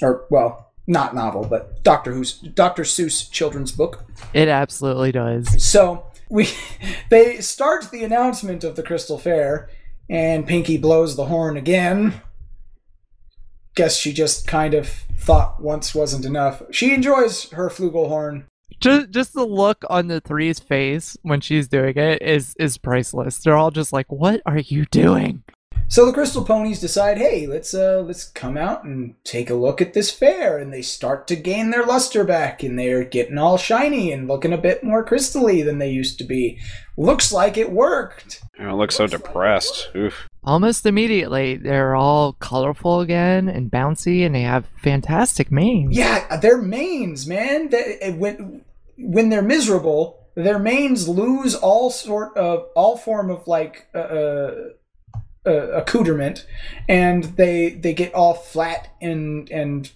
Or, well, not novel, but Dr. Seuss children's book. It absolutely does. So, they start the announcement of the Crystal Fair, and Pinkie blows the horn again. Guess she just kind of thought once wasn't enough. She enjoys her flugelhorn. Just the look on the three's face when she's doing it is priceless. They're all just like, "What are you doing?" So the Crystal Ponies decide, hey, let's come out and take a look at this fair, and they start to gain their luster back, and they're getting all shiny and looking a bit more crystally than they used to be. Looks like it worked. I look so depressed. Oof. Almost immediately, they're all colorful again and bouncy, and they have fantastic manes. Yeah, their manes, man. When they're miserable, their manes lose all form of like accoutrement, and they get all flat and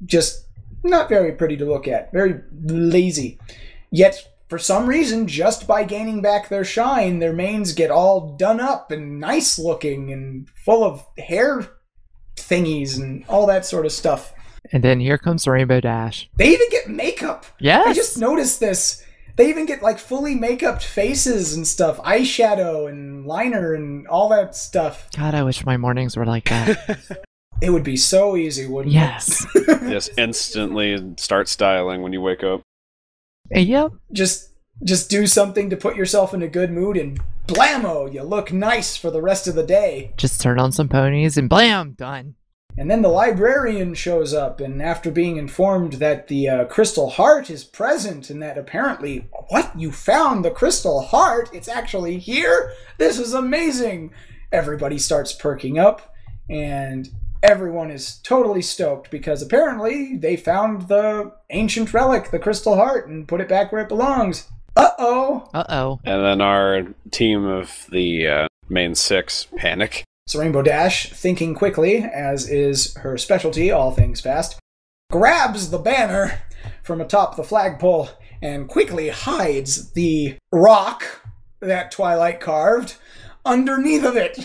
just not very pretty to look at, very lazy. Yet for some reason, just by gaining back their shine, their manes get all done up and nice looking and full of hair thingies and all that sort of stuff. And then here comes Rainbow Dash. They even get makeup. Yes. I just noticed this. They even get like fully make-upped faces and stuff, eyeshadow and liner and all that stuff. God, I wish my mornings were like that. It would be so easy, wouldn't yes. it? Just instantly start styling when you wake up. Yep. Just do something to put yourself in a good mood, and blammo, you look nice for the rest of the day. Just turn on some ponies and blam, done. And then the librarian shows up, and after being informed that the Crystal Heart is present, and that apparently, what, you found the Crystal Heart? It's actually here? This is amazing! Everybody starts perking up, and everyone is totally stoked, because apparently they found the ancient relic, the Crystal Heart, and put it back where it belongs. Uh-oh! Uh-oh. And then our team of the main 6 panic. So Rainbow Dash, thinking quickly, as is her specialty, all things fast, grabs the banner from atop the flagpole and quickly hides the rock that Twilight carved underneath of it.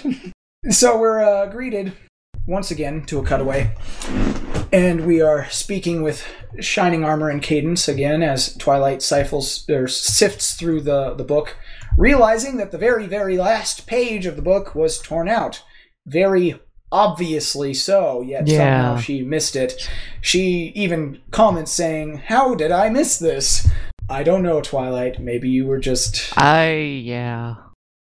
So we're greeted once again to a cutaway, and we are speaking with Shining Armor and Cadence again as Twilight sifts through the book, realizing that the very, very last page of the book was torn out. Very obviously so, yet somehow she missed it. She even comments saying, "How did I miss this?" I don't know, Twilight. Maybe you were just... Yeah.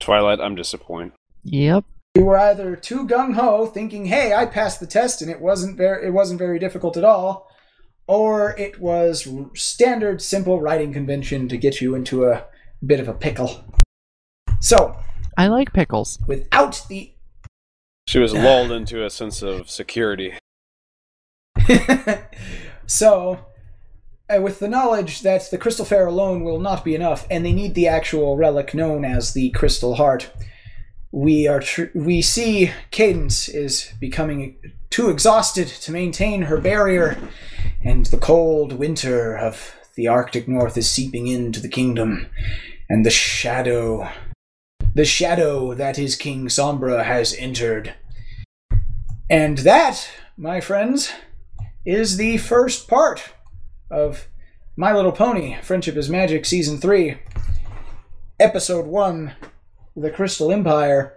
Twilight, I'm disappointed. Yep. You were either too gung-ho, thinking, hey, I passed the test and it wasn't very difficult at all, or it was standard, simple writing convention to get you into a bit of a pickle. So, I like pickles. without the... She was lulled into a sense of security. So, with the knowledge that the Crystal Fair alone will not be enough, and they need the actual relic known as the Crystal Heart, we see Cadence is becoming too exhausted to maintain her barrier, and the cold winter of the Arctic North is seeping into the kingdom, and the shadow that is King Sombra has entered. And that, my friends, is the first part of My Little Pony, Friendship is Magic, Season 3, Episode 1, The Crystal Empire.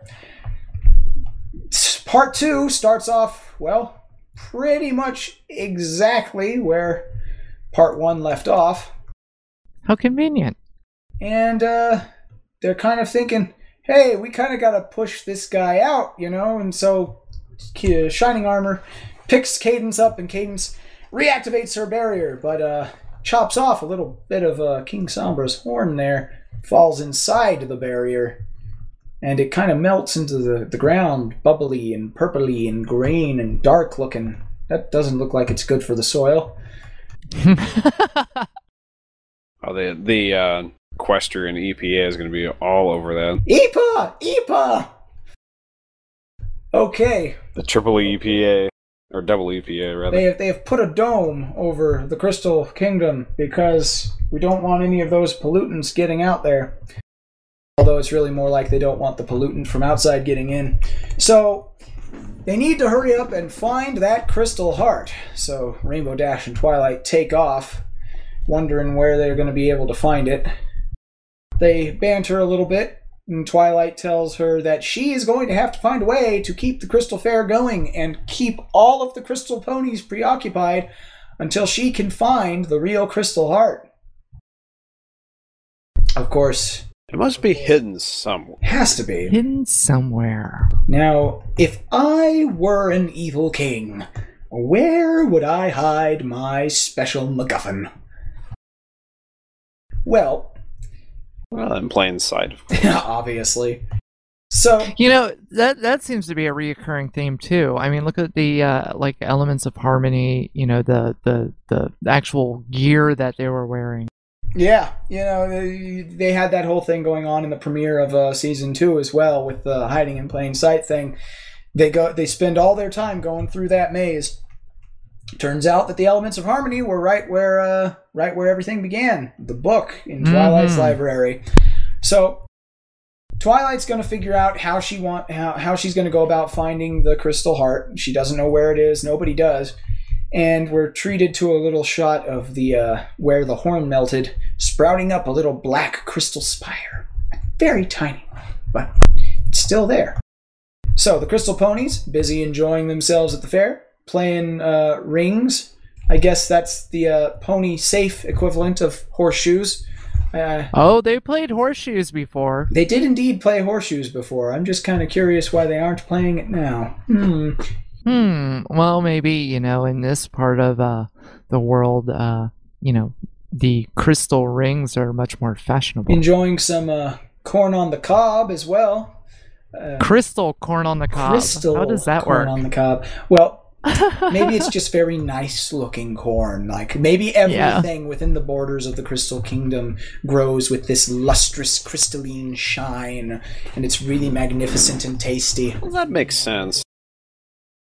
Part 2 starts off, well, pretty much exactly where Part 1 left off. How convenient. And they're kind of thinking, hey, we kind of got to push this guy out, you know? And so Shining Armor picks Cadence up, and Cadence reactivates her barrier, but chops off a little bit of King Sombra's horn there, falls inside the barrier, and it kind of melts into the ground, bubbly and purpley and green and dark looking. That doesn't look like it's good for the soil. Oh, the Equestrian EPA is going to be all over that. EPA! Okay. The triple EPA, or double EPA, rather. They have put a dome over the Crystal Kingdom because we don't want any of those pollutants getting out there. Although it's really more like they don't want the pollutant from outside getting in. So they need to hurry up and find that Crystal Heart. So Rainbow Dash and Twilight take off, wondering where they're going to be able to find it. They banter a little bit, and Twilight tells her that she is going to have to find a way to keep the Crystal Fair going and keep all of the Crystal Ponies preoccupied until she can find the real Crystal Heart. Of course, it must be hidden somewhere. Has to be. Hidden somewhere. Now, if I were an evil king, where would I hide my special MacGuffin? Well, in plain sight. Obviously. So, you know, that seems to be a reoccurring theme too. I mean, look at the like elements of harmony. You know, the actual gear that they were wearing. Yeah, you know, they had that whole thing going on in the premiere of season 2 as well with the hiding in plain sight thing. They spend all their time going through that maze. Turns out that the elements of harmony were right where everything began, the book in Twilight's library. So Twilight's going to figure out how she's going to go about finding the Crystal Heart. She doesn't know where it is. Nobody does. And we're treated to a little shot of the where the horn melted, sprouting up a little black crystal spire. Very tiny, but it's still there. So the Crystal Ponies, busy enjoying themselves at the fair, playing rings. I guess that's the pony safe equivalent of horseshoes. They played horseshoes before. They did indeed play horseshoes before. I'm just kind of curious why they aren't playing it now. Well, maybe, you know, in this part of the world, you know, the crystal rings are much more fashionable. Enjoying some corn on the cob as well. Crystal corn on the cob. How does that work? Corn on the cob. Well, maybe it's just very nice looking corn. Like maybe everything within the borders of the Crystal Kingdom grows with this lustrous crystalline shine, and it's really magnificent and tasty. Well, that makes sense.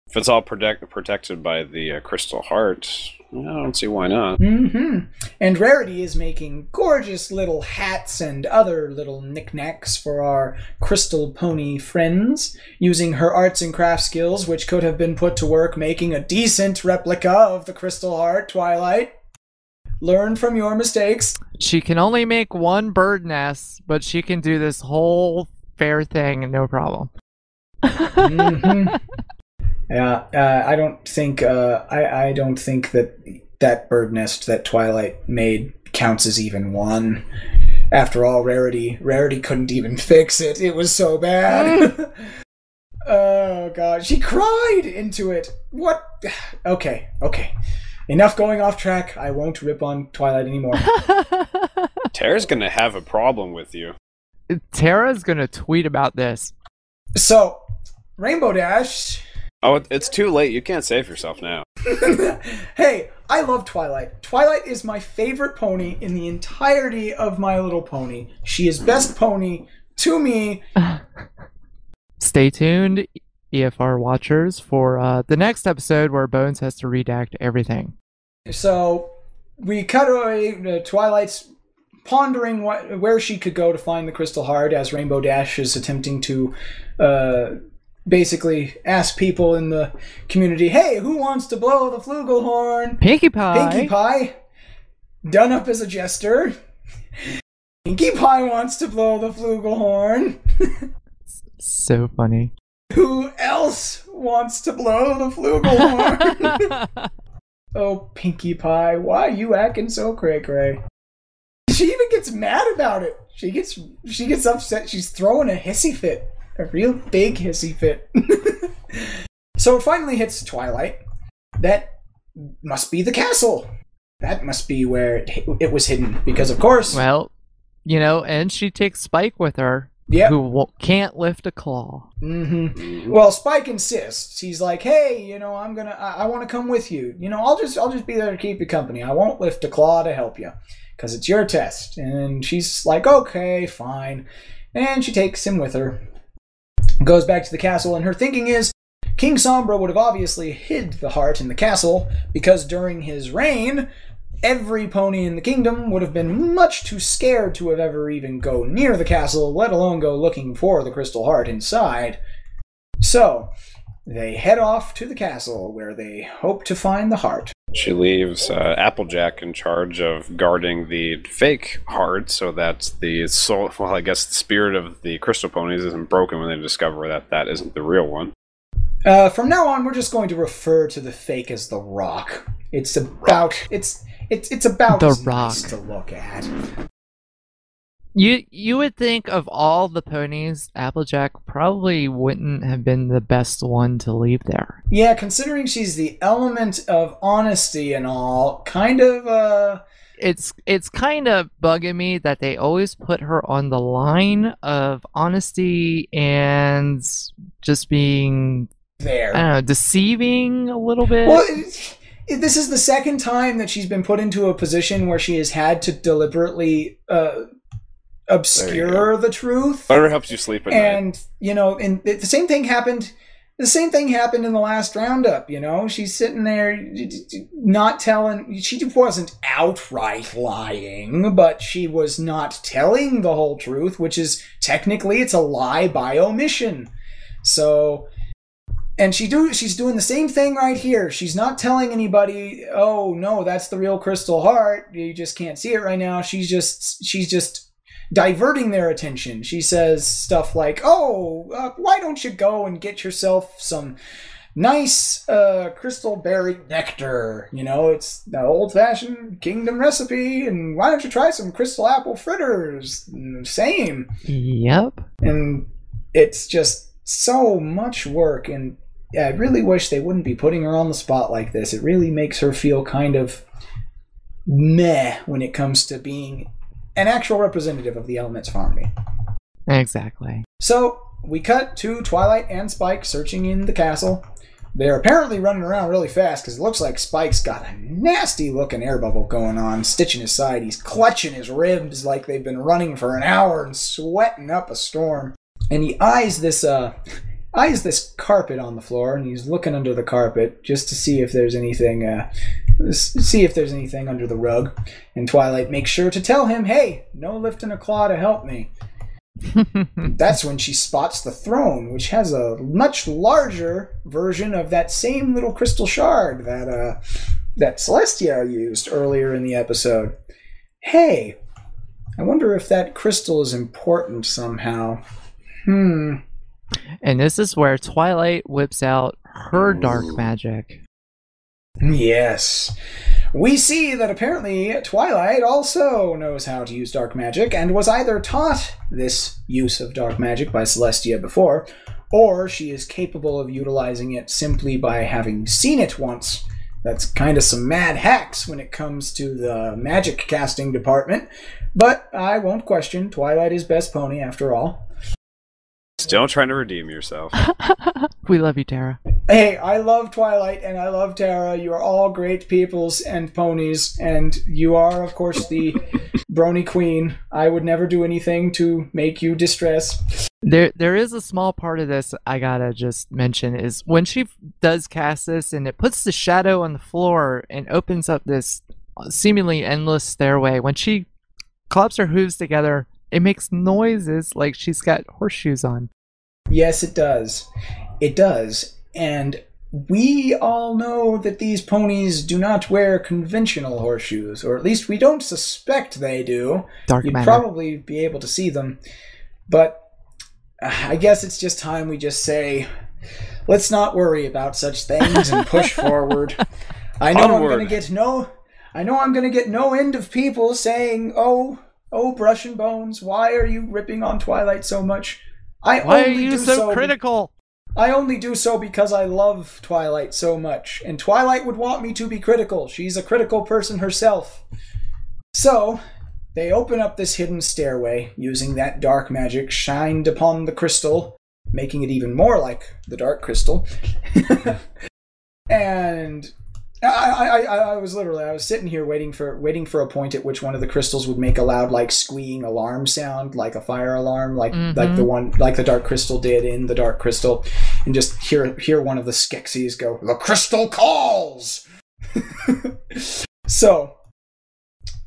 If it's all protected by the Crystal Heart, I don't see why not. And Rarity is making gorgeous little hats and other little knickknacks for our Crystal Pony friends, using her arts and craft skills, which could have been put to work making a decent replica of the Crystal Heart, Twilight. Learn from your mistakes. She can only make one bird nest, but she can do this whole fair thing, no problem. Yeah, I don't think that bird nest that Twilight made counts as even one. After all, Rarity couldn't even fix it. It was so bad. Oh, God. She cried into it. What? Okay. Enough going off track. I won't rip on Twilight anymore. Tara's gonna have a problem with you. Tara's gonna tweet about this. So, Rainbow Dash. Oh, it's too late. You can't save yourself now. Hey, I love Twilight. Twilight is my favorite pony in the entirety of My Little Pony. She is best pony to me. Stay tuned, EFR watchers, for the next episode where Bones has to redact everything. So, we cut away. Twilight's pondering where she could go to find the Crystal Heart as Rainbow Dash is attempting to basically ask people in the community, hey, who wants to blow the flugelhorn? Pinkie Pie! Pinkie Pie, done up as a jester. Pinkie Pie wants to blow the flugelhorn. So funny. Who else wants to blow the flugelhorn? Oh, Pinkie Pie, why are you acting so cray-cray? She even gets mad about it. She gets upset. She's throwing a hissy fit. A real big hissy fit. So it finally hits Twilight. That must be the castle. That must be where it was hidden. Because, of course... Well, and she takes Spike with her. Yep. Who can't lift a claw. Mm-hmm. Well, Spike insists. He's like, hey, I want to come with you. I'll just be there to keep you company. I won't lift a claw to help you. Because it's your test. And she's like, okay, fine. And she takes him with her. Goes back to the castle, and her thinking is, King Sombra would have obviously hid the heart in the castle, because during his reign, every pony in the kingdom would have been much too scared to have ever even go near the castle, let alone go looking for the Crystal Heart inside. So, they head off to the castle, where they hope to find the heart. She leaves Applejack in charge of guarding the fake heart so that the soul, well, I guess the spirit of the crystal ponies isn't broken when they discover that isn't the real one. From now on, we're just going to refer to the fake as the Rock. It's about it's about the as Rock nice to look at. You would think of all the ponies, Applejack probably wouldn't have been the best one to leave there. Yeah, considering she's the element of honesty and all, kind of, It's kind of bugging me that they always put her on the line of honesty and just being... there. I don't know, deceiving a little bit. Well, this is the second time that she's been put into a position where she has had to deliberately... obscure the truth. Whatever helps you sleep at night. And, and the same thing happened in the last roundup, She's sitting there not telling... She wasn't outright lying, but she was not telling the whole truth, which is technically it's a lie by omission. So... And she's doing the same thing right here. She's not telling anybody, oh, no, that's the real Crystal Heart. You just can't see it right now. She's just diverting their attention. She says stuff like, why don't you go and get yourself some nice crystal berry nectar? It's the old-fashioned kingdom recipe, and why don't you try some crystal apple fritters? Same. Yep. And it's just so much work, and I really wish they wouldn't be putting her on the spot like this. It really makes her feel kind of meh when it comes to being an actual representative of the Elements Harmony. Exactly. So, we cut to Twilight and Spike searching in the castle. They're apparently running around really fast because it looks like Spike's got a nasty-looking air bubble going on, stitching his side. He's clutching his ribs like they've been running for an hour and sweating up a storm. And he eyes this carpet on the floor, and he's looking under the carpet just to see if there's anything under the rug. And Twilight makes sure to tell him, hey, no lifting a claw to help me. That's when she spots the throne, which has a much larger version of that same little crystal shard that Celestia used earlier in the episode. Hey, I wonder if that crystal is important somehow. And this is where Twilight whips out her dark magic. Yes. we see that apparently Twilight also knows how to use dark magic and was either taught this use of dark magic by Celestia before, or she is capable of utilizing it simply by having seen it once. That's kind of some mad hacks when it comes to the magic casting department, but I won't question. Twilight is best pony after all. Still trying to redeem yourself. We love you, Tara. Hey, I love Twilight and I love Tara. You are all great peoples and ponies, and you are, of course, the brony queen. I would never do anything to make you distress. There is a small part of this I gotta just mention is when she does cast this and it puts the shadow on the floor and opens up this seemingly endless stairway. When she claps her hooves together, it makes noises like she's got horseshoes on. Yes, it does. It does. And we all know that these ponies do not wear conventional horseshoes, or at least we don't suspect they do. Dark You'd matter. probably be able to see them. But I guess it's just time we just say, let's not worry about such things and push forward. I know Onward. I'm gonna get no end of people saying, "Oh, Brushin Bones, why are you ripping on Twilight so much?" Why are you so critical? I only do so because I love Twilight so much, and Twilight would want me to be critical. She's a critical person herself. So, they open up this hidden stairway using that dark magic shined upon the crystal, making it even more like the dark crystal. And I was sitting here waiting for a point at which one of the crystals would make a loud, like, squeeing alarm sound, like a fire alarm, like the dark crystal did in the dark crystal, and just hear one of the Skeksis go, "The crystal calls!" So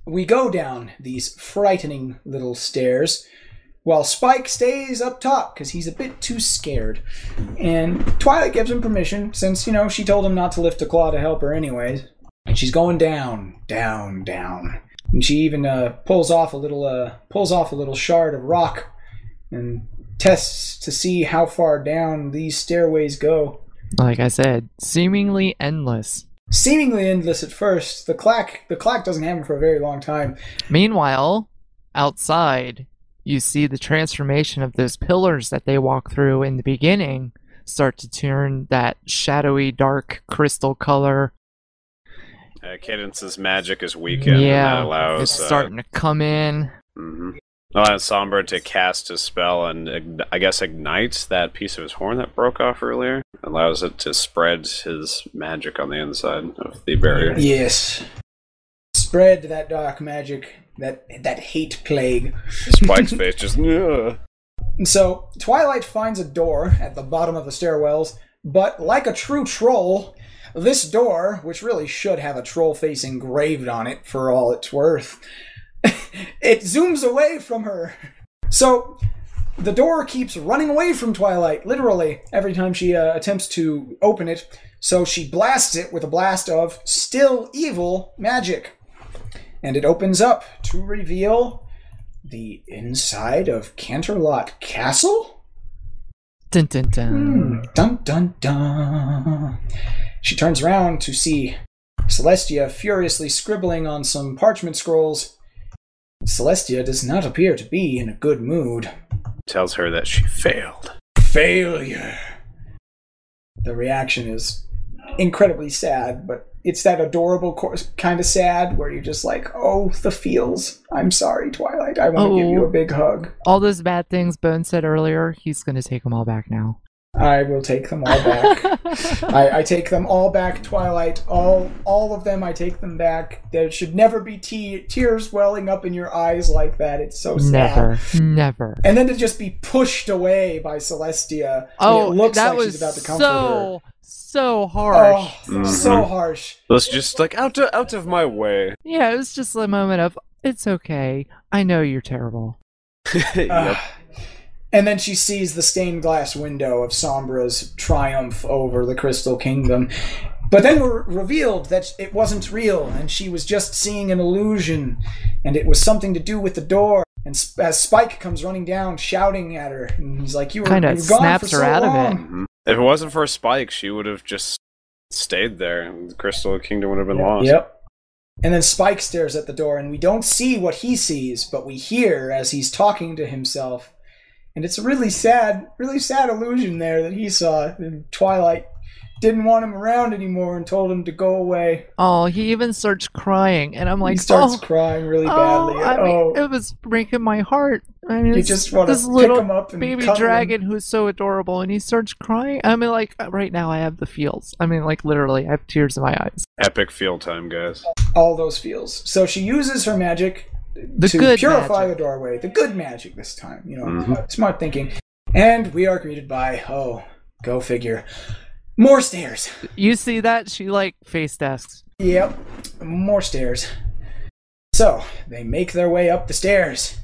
we go down these frightening little stairs, while Spike stays up top because he's a bit too scared. And Twilight gives him permission since, she told him not to lift a claw to help her anyways. And she's going down, down, down. And she even pulls off a little shard of rock and tests to see how far down these stairways go. Like I said, seemingly endless. Seemingly endless at first. The clack doesn't happen for a very long time. Meanwhile, outside, you see the transformation of those pillars that they walk through in the beginning start to turn that shadowy, dark crystal color. Cadence's magic is weakened. Yeah, and that allows, it's starting to come in. Allows Sombra to cast his spell and, I guess, ignite that piece of his horn that broke off earlier. Allows it to spread his magic on the inside of the barrier. Yes. Spread that dark magic. That hate plague. Spike's face just... Ugh. And so, Twilight finds a door at the bottom of the stairwells, but like a true troll, this door, which really should have a troll face engraved on it for all it's worth, it zooms away from her. So, the door keeps running away from Twilight, literally, every time she attempts to open it, so she blasts it with a blast of still evil magic. And it opens up to reveal the inside of Canterlot Castle? Dun dun dun. Dun dun dun. She turns around to see Celestia furiously scribbling on some parchment scrolls. Celestia does not appear to be in a good mood. Tells her that she failed. Failure. The reaction is incredibly sad, but it's that adorable kind of sad where you're just like, oh, the feels. I'm sorry, Twilight. I want to give you a big hug. All those bad things Bone said earlier, he's going to take them all back now. I will take them all back. I take them all back, Twilight. All of them, I take them back. There should never be tears welling up in your eyes like that. It's so sad. Never. And then to just be pushed away by Celestia. Oh, it looks that like was she's about to comfort her. So harsh. Oh, so harsh. It's just like, out of my way. Yeah, it was just a moment of, it's okay. I know you're terrible. Yep. And then she sees the stained glass window of Sombra's triumph over the Crystal Kingdom. But then we're revealed that it wasn't real, and she was just seeing an illusion, and it was something to do with the door. And as Spike comes running down, shouting at her, and he's like, "You were gone for so long." If it wasn't for Spike, she would have just stayed there, and the Crystal Kingdom would have been lost. Yep. And then Spike stares at the door, and we don't see what he sees, but we hear as he's talking to himself. And it's a really sad illusion there that he saw. And Twilight didn't want him around anymore and told him to go away. Oh, he even starts crying, and I'm like, he starts crying really badly. It was breaking my heart. I mean, you just want this to little pick him up and baby cuddle dragon him. who's so adorable, and he starts crying. I mean, like right now, I have the feels. I mean, like literally, I have tears in my eyes. Epic feel time, guys. All those feels. So she uses her magic to good purify magic. the doorway. The good magic this time. Smart thinking. And we are greeted by, go figure, more stairs. You see that? She like face desks. Yep, more stairs. So they make their way up the stairs,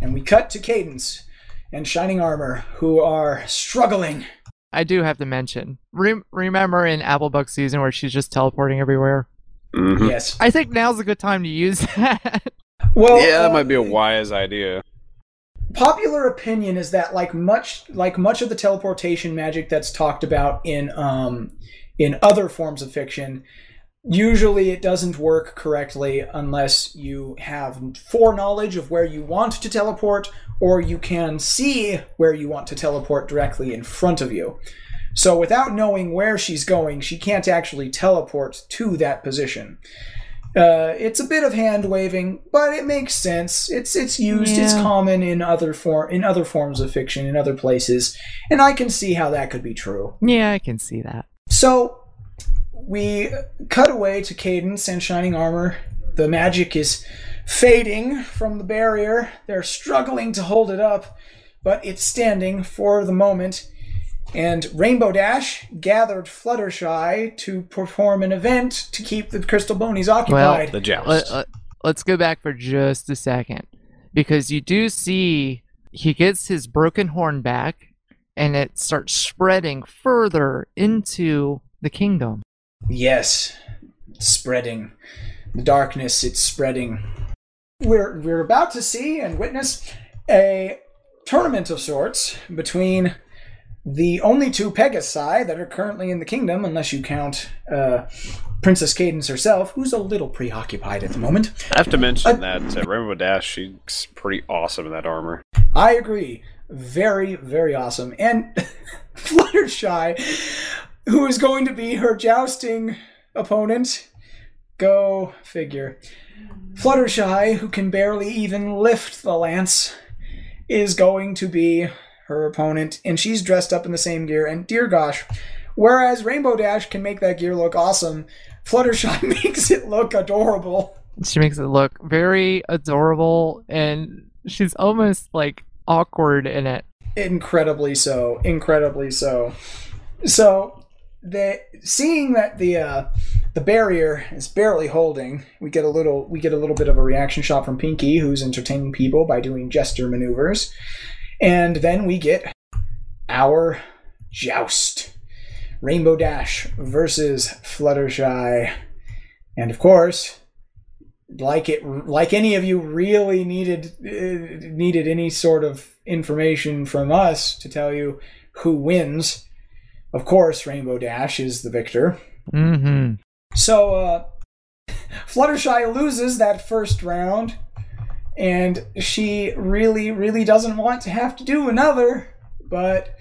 and we cut to Cadence and Shining Armor, who are struggling. I do have to mention. Remember in Applebuck season where she's just teleporting everywhere? Mm-hmm. Yes. I think now's a good time to use that. Well, yeah, that might be a wise idea. Popular opinion is that like much of the teleportation magic that's talked about in other forms of fiction, usually it doesn't work correctly unless you have foreknowledge of where you want to teleport, or you can see where you want to teleport directly in front of you. So without knowing where she's going, she can't actually teleport to that position. It's a bit of hand waving, but it makes sense. It's used. Yeah. It's common in other forms of fiction in other places, and I can see how that could be true. Yeah, I can see that. So we cut away to Cadence and Shining Armor. The magic is fading from the barrier. They're struggling to hold it up, but it's standing for the moment. And Rainbow Dash gathered Fluttershy to perform an event to keep the Crystal Bonies occupied. The joust. Let's go back for just a second. Because you do see he gets his broken horn back, and it starts spreading further into the kingdom. Yes, it's spreading. The darkness, it's spreading. We're about to see and witness a tournament of sorts between the only two Pegasi that are currently in the kingdom, unless you count Princess Cadence herself, who's a little preoccupied at the moment. I have to mention that Rainbow Dash, she's pretty awesome in that armor. I agree. Very, very awesome. And Fluttershy, who is going to be her jousting opponent. Go figure. Fluttershy, who can barely even lift the lance, is going to be her opponent, and she's dressed up in the same gear, and dear gosh, whereas Rainbow Dash can make that gear look awesome, Fluttershy makes it look adorable. She makes it look very adorable, and she's almost like awkward in it. Incredibly so. So seeing that the barrier is barely holding, we get a little bit of a reaction shot from Pinky, who's entertaining people by doing gesture maneuvers. And then we get our joust. Rainbow Dash versus Fluttershy. And of course, like any of you really needed any sort of information from us to tell you who wins, of course, Rainbow Dash is the victor. Mm-hmm. So, Fluttershy loses that first round, and she really, really doesn't want to have to do another, but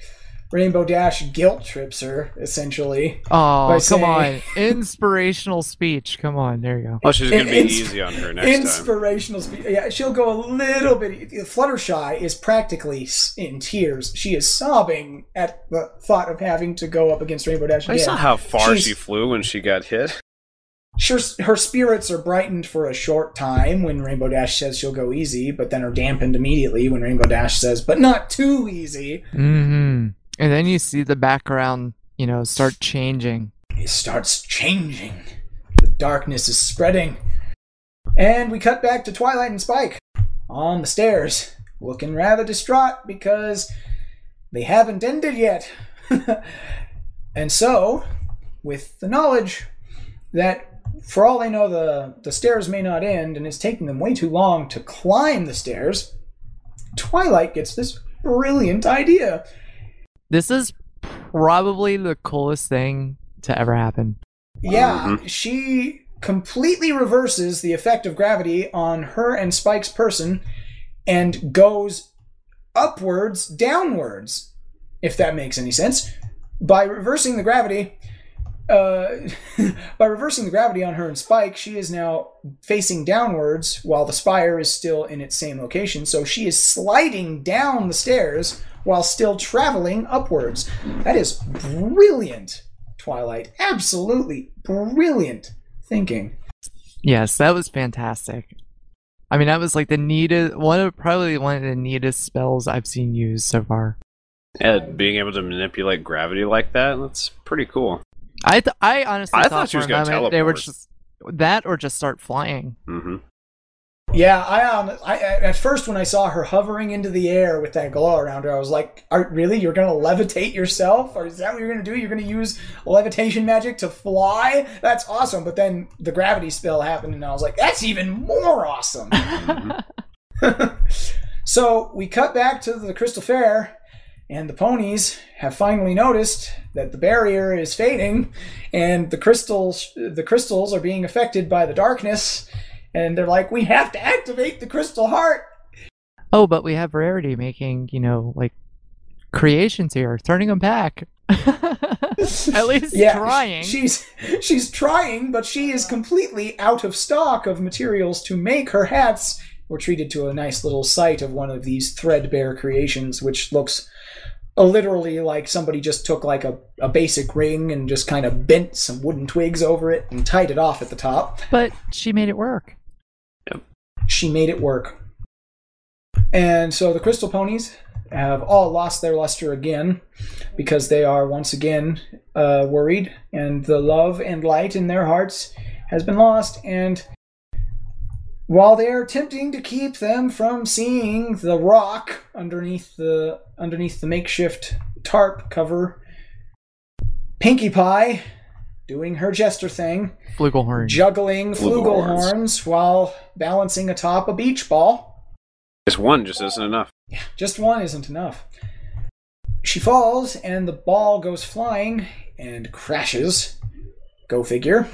Rainbow Dash guilt trips her, essentially. Oh, come on. Inspirational speech. Come on, there you go. Oh, she's going to be easy on her next time. Inspirational speech. Yeah, she'll go a little bit... Fluttershy is practically in tears. She is sobbing at the thought of having to go up against Rainbow Dash again. I saw how far she flew when she got hit. Her spirits are brightened for a short time when Rainbow Dash says she'll go easy, but then are dampened immediately when Rainbow Dash says, but not too easy. Mm-hmm. And then you see the background, start changing. It starts changing. The darkness is spreading. And we cut back to Twilight and Spike on the stairs, looking rather distraught because they haven't ended yet. And so, with the knowledge that for all they know the stairs may not end and it's taking them way too long to climb the stairs, Twilight gets this brilliant idea. This is probably the coolest thing to ever happen. Yeah, she completely reverses the effect of gravity on her and Spike's person and goes upwards, downwards, if that makes any sense. By reversing the gravity, on her and Spike, she is now facing downwards while the spire is still in its same location. So she is sliding down the stairs while still traveling upwards. That is brilliant, Twilight. Absolutely brilliant thinking. Yes, that was fantastic. I mean, that was like probably one of the neatest spells I've seen used so far. Yeah, being able to manipulate gravity like that's pretty cool. I honestly thought she was for a going to moment teleport. they were just that or just start flying. Mm-hmm. Yeah, I at first when I saw her hovering into the air with that glow around her, I was like, really? You're going to levitate yourself? Or is that what you're going to do? You're going to use levitation magic to fly? That's awesome. But then the gravity spell happened, and I was like, that's even more awesome. So we cut back to the Crystal Fair, and the ponies have finally noticed that the barrier is fading, and the crystals are being affected by the darkness. And they're like, we have to activate the Crystal Heart. Oh, but we have Rarity making, like, creations here, turning them back. At least trying. She's trying, but she is completely out of stock of materials to make her hats. We're treated to a nice little sight of one of these threadbare creations, which looks literally like somebody just took like a basic ring and just kind of bent some wooden twigs over it and tied it off at the top. But she made it work. She made it work. And so the Crystal Ponies have all lost their luster again because they are once again worried, and the love and light in their hearts has been lost. And while they are attempting to keep them from seeing the rock underneath the makeshift tarp cover, Pinkie Pie, doing her jester thing, Flugelhorn, juggling flugelhorns while balancing atop a beach ball. Just one just isn't enough. Yeah, just one isn't enough. She falls, and the ball goes flying and crashes, go figure,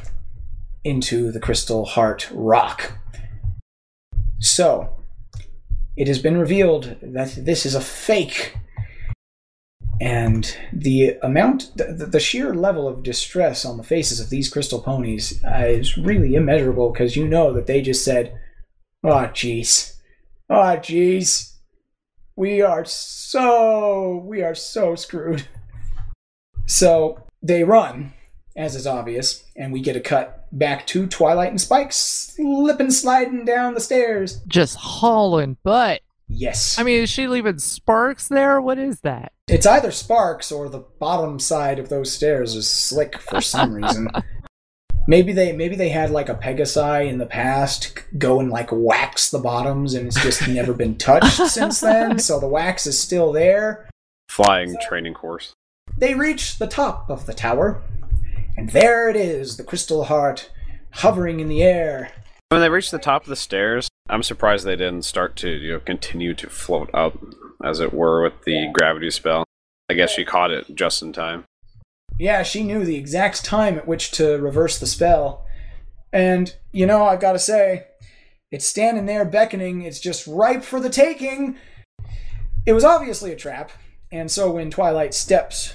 into the Crystal Heart rock. So, it has been revealed that this is a fake. And the amount, the sheer level of distress on the faces of these Crystal Ponies is really immeasurable, because you know that they just said, oh, jeez. Oh, jeez. We are so screwed. So, they run, as is obvious, and we get a cut back to Twilight and Spike slipping, sliding down the stairs. Just hauling butt. Yes. I mean, is she leaving sparks there? What is that? It's either sparks or the bottom side of those stairs is slick for some reason. Maybe they had like a Pegasi in the past go and like wax the bottoms, and it's just never been touched since then, so the wax is still there. Flying training course. They reach the top of the tower, and there it is, the Crystal Heart hovering in the air. When they reach the top of the stairs, I'm surprised they didn't start to continue to float up, as it were, with the gravity spell. I guess she caught it just in time. Yeah, she knew the exact time at which to reverse the spell. And, I've got to say, it's standing there beckoning. It's just ripe for the taking. It was obviously a trap. And so when Twilight steps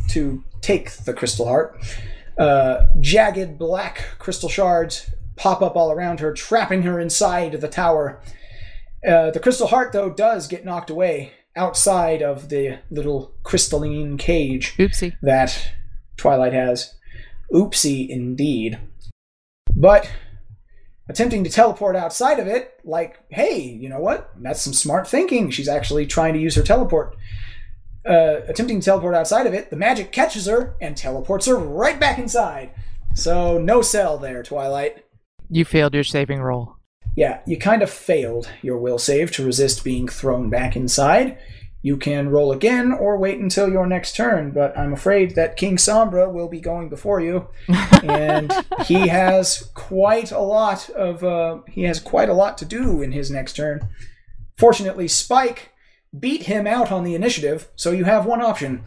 to take the Crystal Heart, jagged black crystal shards pop up all around her, trapping her inside the tower. The Crystal Heart, though, does get knocked away outside of the little crystalline cage Oopsie. that Twilight has. Oopsie, indeed. But attempting to teleport outside of it, like, hey, you know what? That's some smart thinking. She's actually trying to use her teleport. Attempting to teleport outside of it, the magic catches her and teleports her right back inside. So no cell there, Twilight. You failed your saving roll. Yeah, you kind of failed your will save to resist being thrown back inside. You can roll again or wait until your next turn, but I'm afraid that King Sombra will be going before you, and he has quite a lot to do in his next turn. Fortunately, Spike beat him out on the initiative, so you have one option.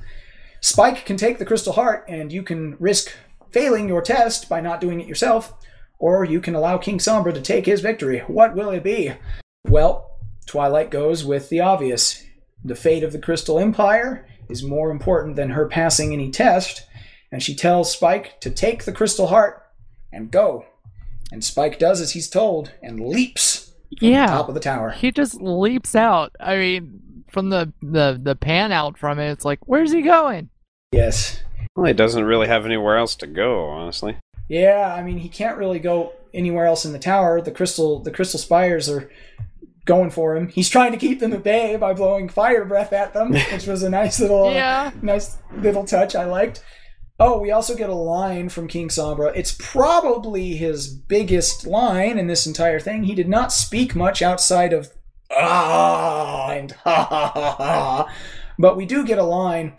Spike can take the Crystal Heart, and you can risk failing your test by not doing it yourself, or you can allow King Sombra to take his victory. What will it be? Well, Twilight goes with the obvious. The fate of the Crystal Empire is more important than her passing any test, and she tells Spike to take the Crystal Heart and go. And Spike does as he's told and leaps from the top of the tower. He just leaps out. I mean, from the pan out from it, it's like, where's he going? Yes. Well, he doesn't really have anywhere else to go, honestly. Yeah, I mean, he can't really go anywhere else in the tower. The crystal spires are going for him. He's trying to keep them at bay by blowing fire breath at them, which was a nice little touch I liked. Oh, we also get a line from King Sombra. It's probably his biggest line in this entire thing. He did not speak much outside of ah and ha ha ha ha. But we do get a line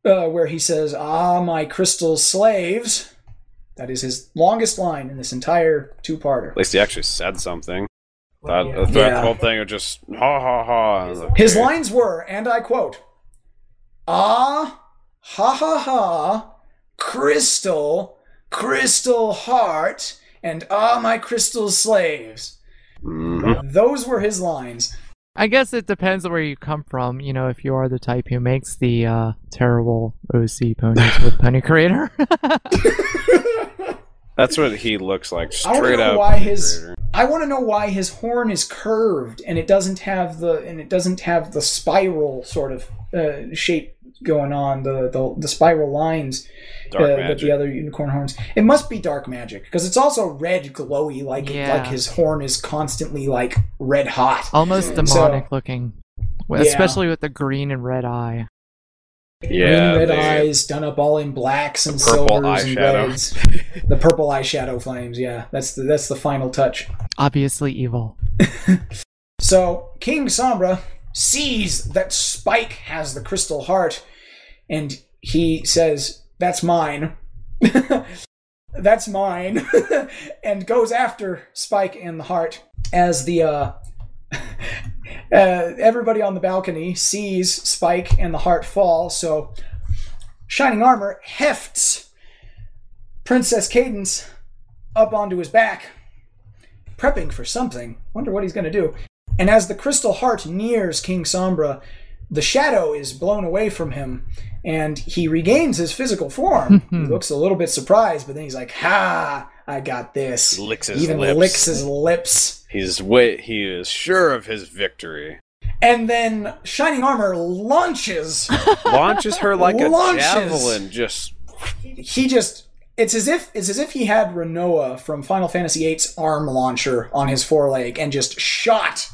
where he says, "Ah, my crystal slaves." That is his longest line in this entire two-parter. At least he actually said something. That whole thing of just ha ha ha. Okay. His lines were, and I quote, "Ah, ha ha ha, crystal heart, and ah, my crystal slaves." Mm-hmm. Those were his lines. I guess it depends on where you come from. You know, if you are the type who makes the terrible OC ponies with Pony Creator. That's what he looks like, straight up. I want to know why his horn is curved and it doesn't have the spiral sort of shape going on, the spiral lines with the other unicorn horns. It must be dark magic because it's also red glowy, like his horn is constantly like red hot, almost demonic looking, especially with the green and red eye. Yeah, green and red eyes done up all in blacks and silvers and reds. The purple eyeshadow flames. Yeah, that's the final touch. Obviously evil. So King Sombra sees that Spike has the crystal heart, and he says, "That's mine." That's mine. And goes after Spike and the heart as the everybody on the balcony sees Spike and the heart fall, so Shining Armor hefts Princess Cadence up onto his back, prepping for something. Wonder what he's going to do. And as the crystal heart nears King Sombra, the shadow is blown away from him, and he regains his physical form. He looks a little bit surprised, but then he's like, "Ha! I got this." He licks his lips. He is sure of his victory. And then Shining Armor launches her like a javelin. It's as if he had Renoa from Final Fantasy VIII's arm launcher on his foreleg and just shot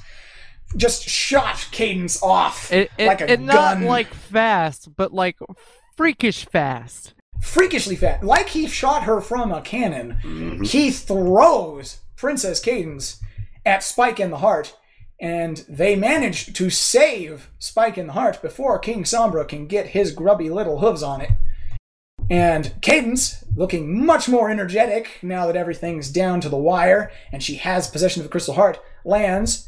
Cadence off like a gun. Not like fast, but like freakish fast. Freakishly fast. Like he shot her from a cannon. Mm-hmm. He throws Princess Cadence at Spike and the Heart, and they manage to save Spike and the Heart before King Sombra can get his grubby little hooves on it. And Cadence, looking much more energetic now that everything's down to the wire, and she has possession of the Crystal Heart, lands,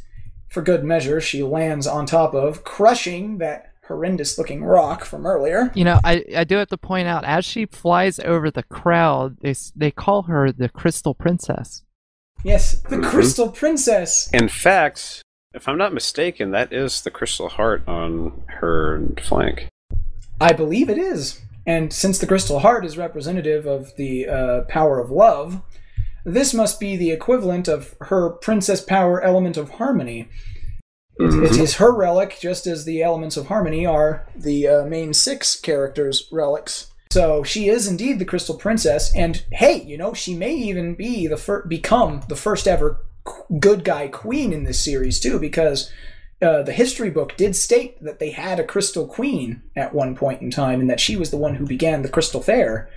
for good measure, she lands on top of, crushing that horrendous-looking rock from earlier. You know, I do have to point out, as she flies over the crowd, they call her the Crystal Princess. Yes, the Crystal Princess. In fact, if I'm not mistaken, that is the Crystal Heart on her flank. I believe it is. And since the Crystal Heart is representative of the power of love, this must be the equivalent of her princess power element of harmony. It is her relic, just as the elements of harmony are the main 6 characters' relics. So she is indeed the Crystal Princess, and hey, you know, she may even be become the first ever good guy queen in this series too, because the history book did state that they had a Crystal Queen at one point in time, and that she was the one who began the Crystal Fair.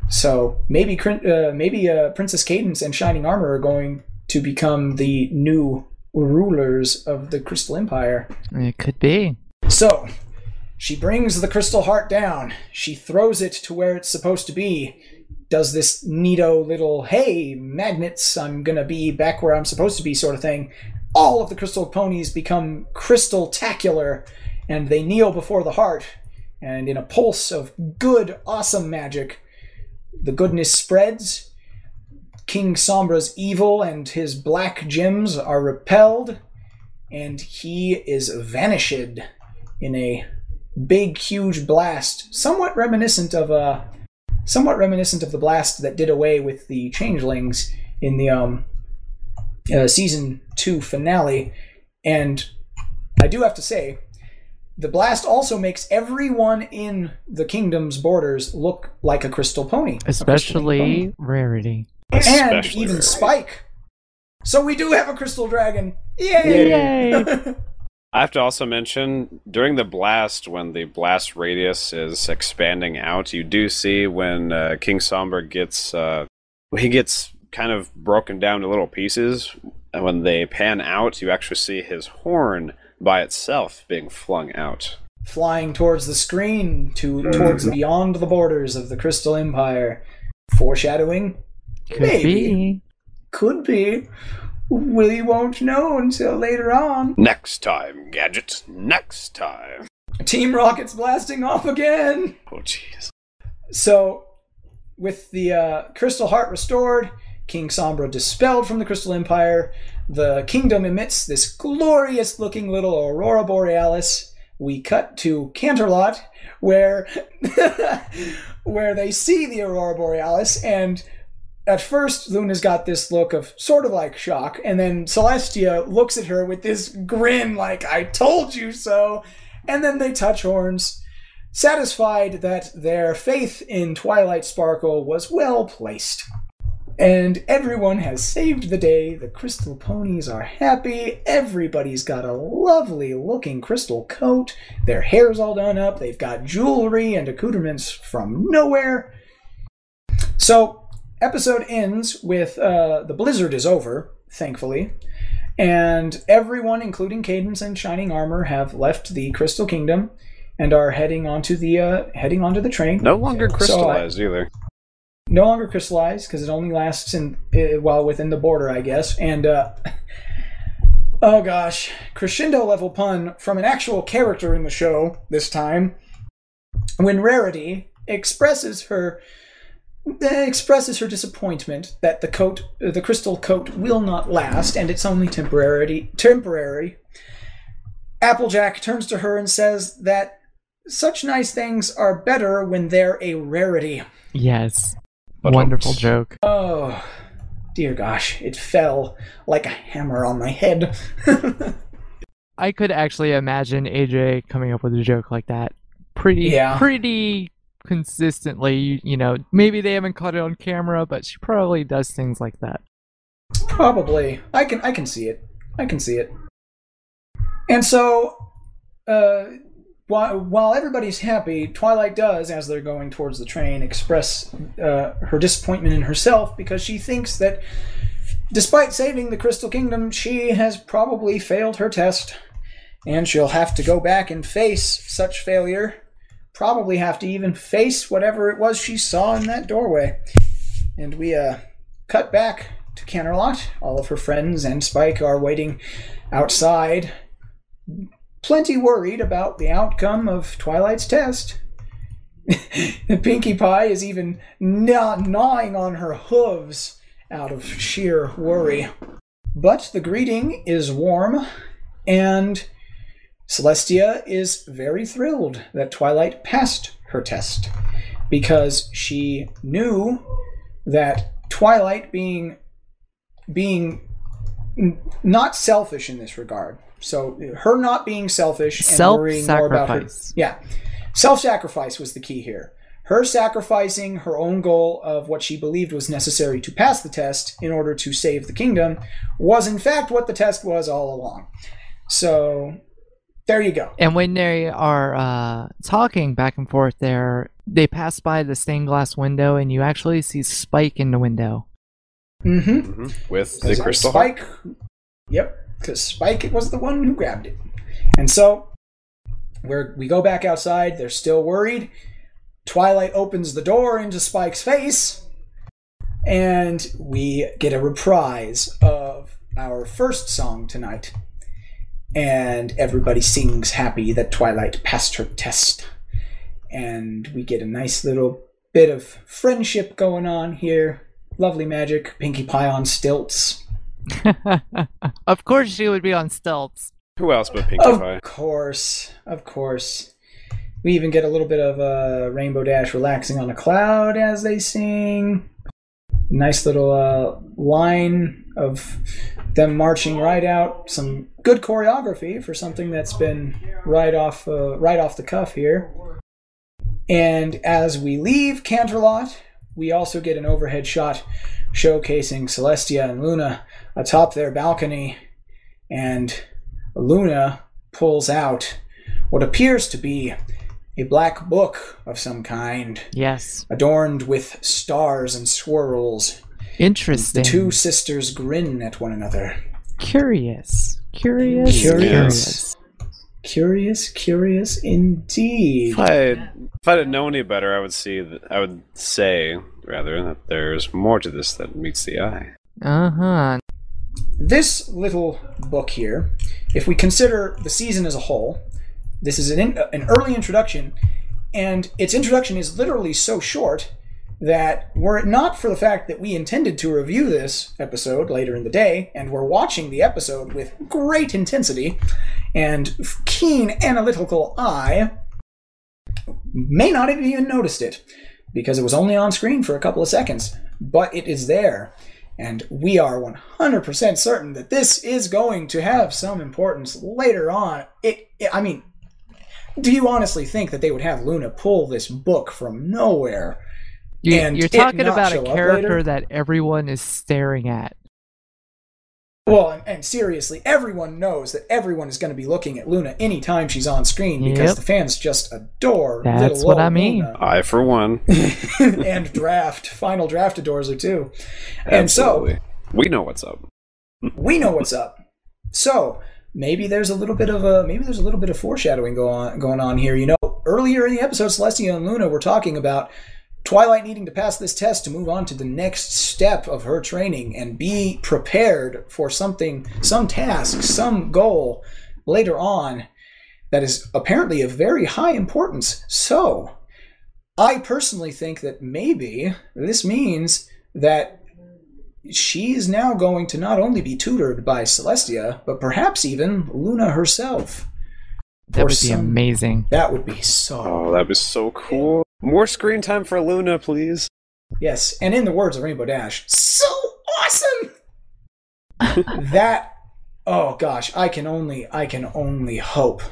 So maybe Princess Cadence and Shining Armor are going to become the new rulers of the Crystal Empire. It could be. So she brings the Crystal Heart down. She throws it to where it's supposed to be. Does this neato little, hey, magnets, I'm gonna be back where I'm supposed to be sort of thing. All of the crystal ponies become crystal-tacular, and they kneel before the heart. And in a pulse of good, awesome magic, the goodness spreads. King Sombra's evil and his black gems are repelled, and he is vanished in a big, huge blast, somewhat reminiscent of the blast that did away with the changelings in the season 2 finale. And I do have to say, the blast also makes everyone in the kingdom's borders look like a crystal pony. Especially Rarity. And even Spike. So we do have a crystal dragon. Yay! Yay! I have to also mention, during the blast, when the blast radius is expanding out, you do see when King Sombra gets kind of broken down to little pieces, and when they pan out, you actually see his horn by itself being flung out. Flying towards the screen, towards beyond the borders of the Crystal Empire. Foreshadowing? Could be. We won't know until later on. Next time, Gadget. Next time. Team Rocket's blasting off again. Oh, jeez. So, with the Crystal Heart restored, King Sombra dispelled from the Crystal Empire, the kingdom emits this glorious-looking little Aurora Borealis. We cut to Canterlot, where where they see the Aurora Borealis, and at first, Luna's got this look of sort of like shock, and then Celestia looks at her with this grin like, I told you so, and then they touch horns, satisfied that their faith in Twilight Sparkle was well placed. And everyone has saved the day, the crystal ponies are happy, everybody's got a lovely looking crystal coat, their hair's all done up, they've got jewelry and accoutrements from nowhere. So, episode ends with the blizzard is over, thankfully, and everyone, including Cadence and Shining Armor, have left the Crystal Kingdom and are heading onto the train. No longer crystallized either. No longer crystallized, because it only lasts while within the border, I guess. And oh gosh, crescendo level pun from an actual character in the show this time. When Rarity expresses her disappointment that the crystal coat will not last, and it's only temporary, Applejack turns to her and says that such nice things are better when they're a rarity. Yes. Wonderful joke. Oh, dear gosh. It fell like a hammer on my head. I could actually imagine AJ coming up with a joke like that. Pretty consistently, you know, maybe they haven't caught it on camera, but she probably does things like that. Probably. I can see it. And so, while everybody's happy, Twilight does, as they're going towards the train, express her disappointment in herself, because she thinks that despite saving the Crystal Kingdom, she has probably failed her test, and she'll have to go back and face such failure. Probably have to even face whatever it was she saw in that doorway. And we cut back to Canterlot. All of her friends and Spike are waiting outside, plenty worried about the outcome of Twilight's test. Pinkie Pie is even gnawing on her hooves out of sheer worry. But the greeting is warm, and Celestia is very thrilled that Twilight passed her test, because she knew that Twilight being not selfish in this regard. So her not being selfish and worrying more about her. Self-sacrifice was the key here. Her sacrificing her own goal of what she believed was necessary to pass the test in order to save the kingdom was in fact what the test was all along. So there you go. And when they are talking back and forth there, they pass by the stained glass window, and you actually see Spike in the window. Mm-hmm. With the crystal Spike. Yep, because Spike was the one who grabbed it. And so we go back outside. They're still worried. Twilight opens the door into Spike's face, and we get a reprise of our first song tonight. And everybody sings happy that Twilight passed her test. And we get a nice little bit of friendship going on here. lovely magic, Pinkie Pie on stilts. Of course she would be on stilts. Who else but Pinkie Pie? Of course. We even get a little bit of Rainbow Dash relaxing on a cloud as they sing. Nice little line of them marching right out. Some good choreography for something that's been right off the cuff here. And as we leave Canterlot, we also get an overhead shot showcasing Celestia and Luna atop their balcony. And Luna pulls out what appears to be a black book of some kind. Yes. Adorned with stars and swirls. Interesting. The two sisters grin at one another. Curious indeed. If I didn't know any better, I would say that there's more to this than meets the eye. Uh-huh. This little book here, if we consider the season as a whole, this is an early introduction, and its introduction is literally so short that were it not for the fact that we intended to review this episode later in the day, and we're watching the episode with great intensity and keen analytical eye, may not have even noticed it, because it was only on screen for a couple of seconds, but it is there. And we are 100% certain that this is going to have some importance later on. I mean, do you honestly think that they would have Luna pull this book from nowhere? You're talking about a character that everyone is staring at. Well, and seriously, everyone knows that everyone is going to be looking at Luna anytime she's on screen because the fans just adore That's little what old I mean. Luna. I, for one. And Final Draft adores her too. Absolutely. And so we know what's up. We know what's up. So maybe there's a little bit of foreshadowing going on here. You know, earlier in the episode, Celestia and Luna were talking about Twilight needing to pass this test to move on to the next step of her training and be prepared for something, some task, some goal later on that is apparently of very high importance. So, I personally think that maybe this means that she is now going to not only be tutored by Celestia, but perhaps even Luna herself. That would be amazing. That would be so... Oh, that'd be so cool. More screen time for Luna, please. Yes, and in the words of Rainbow Dash, so awesome! Oh gosh, I can only hope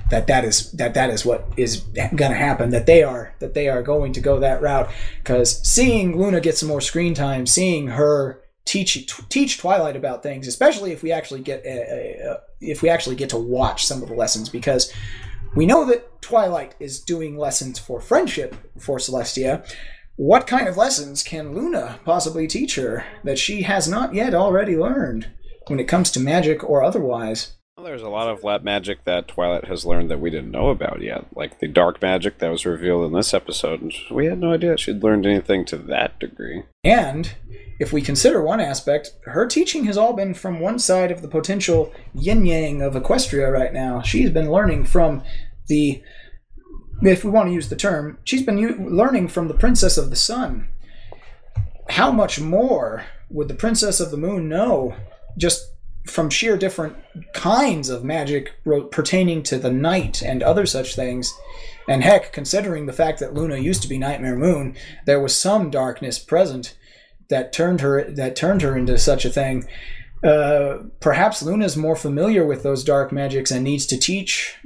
that is what is going to happen, that they are going to go that route, because seeing Luna get some more screen time, seeing her teach Twilight about things, especially if we actually get to watch some of the lessons, because we know that Twilight is doing lessons for friendship for Celestia. What kind of lessons can Luna possibly teach her that she has not yet already learned when it comes to magic or otherwise? Well, there's a lot of lab magic that Twilight has learned that we didn't know about yet, like the dark magic that was revealed in this episode, and we had no idea she'd learned anything to that degree. And if we consider one aspect, her teaching has all been from one side of the potential yin-yang of Equestria right now. She's been learning from if we want to use the term, she's been learning from the Princess of the Sun. How much more would the Princess of the Moon know just from sheer different kinds of magic pertaining to the night and other such things? And heck, considering the fact that Luna used to be Nightmare Moon, there was some darkness present that turned her into such a thing. Perhaps Luna's more familiar with those dark magics and needs to teach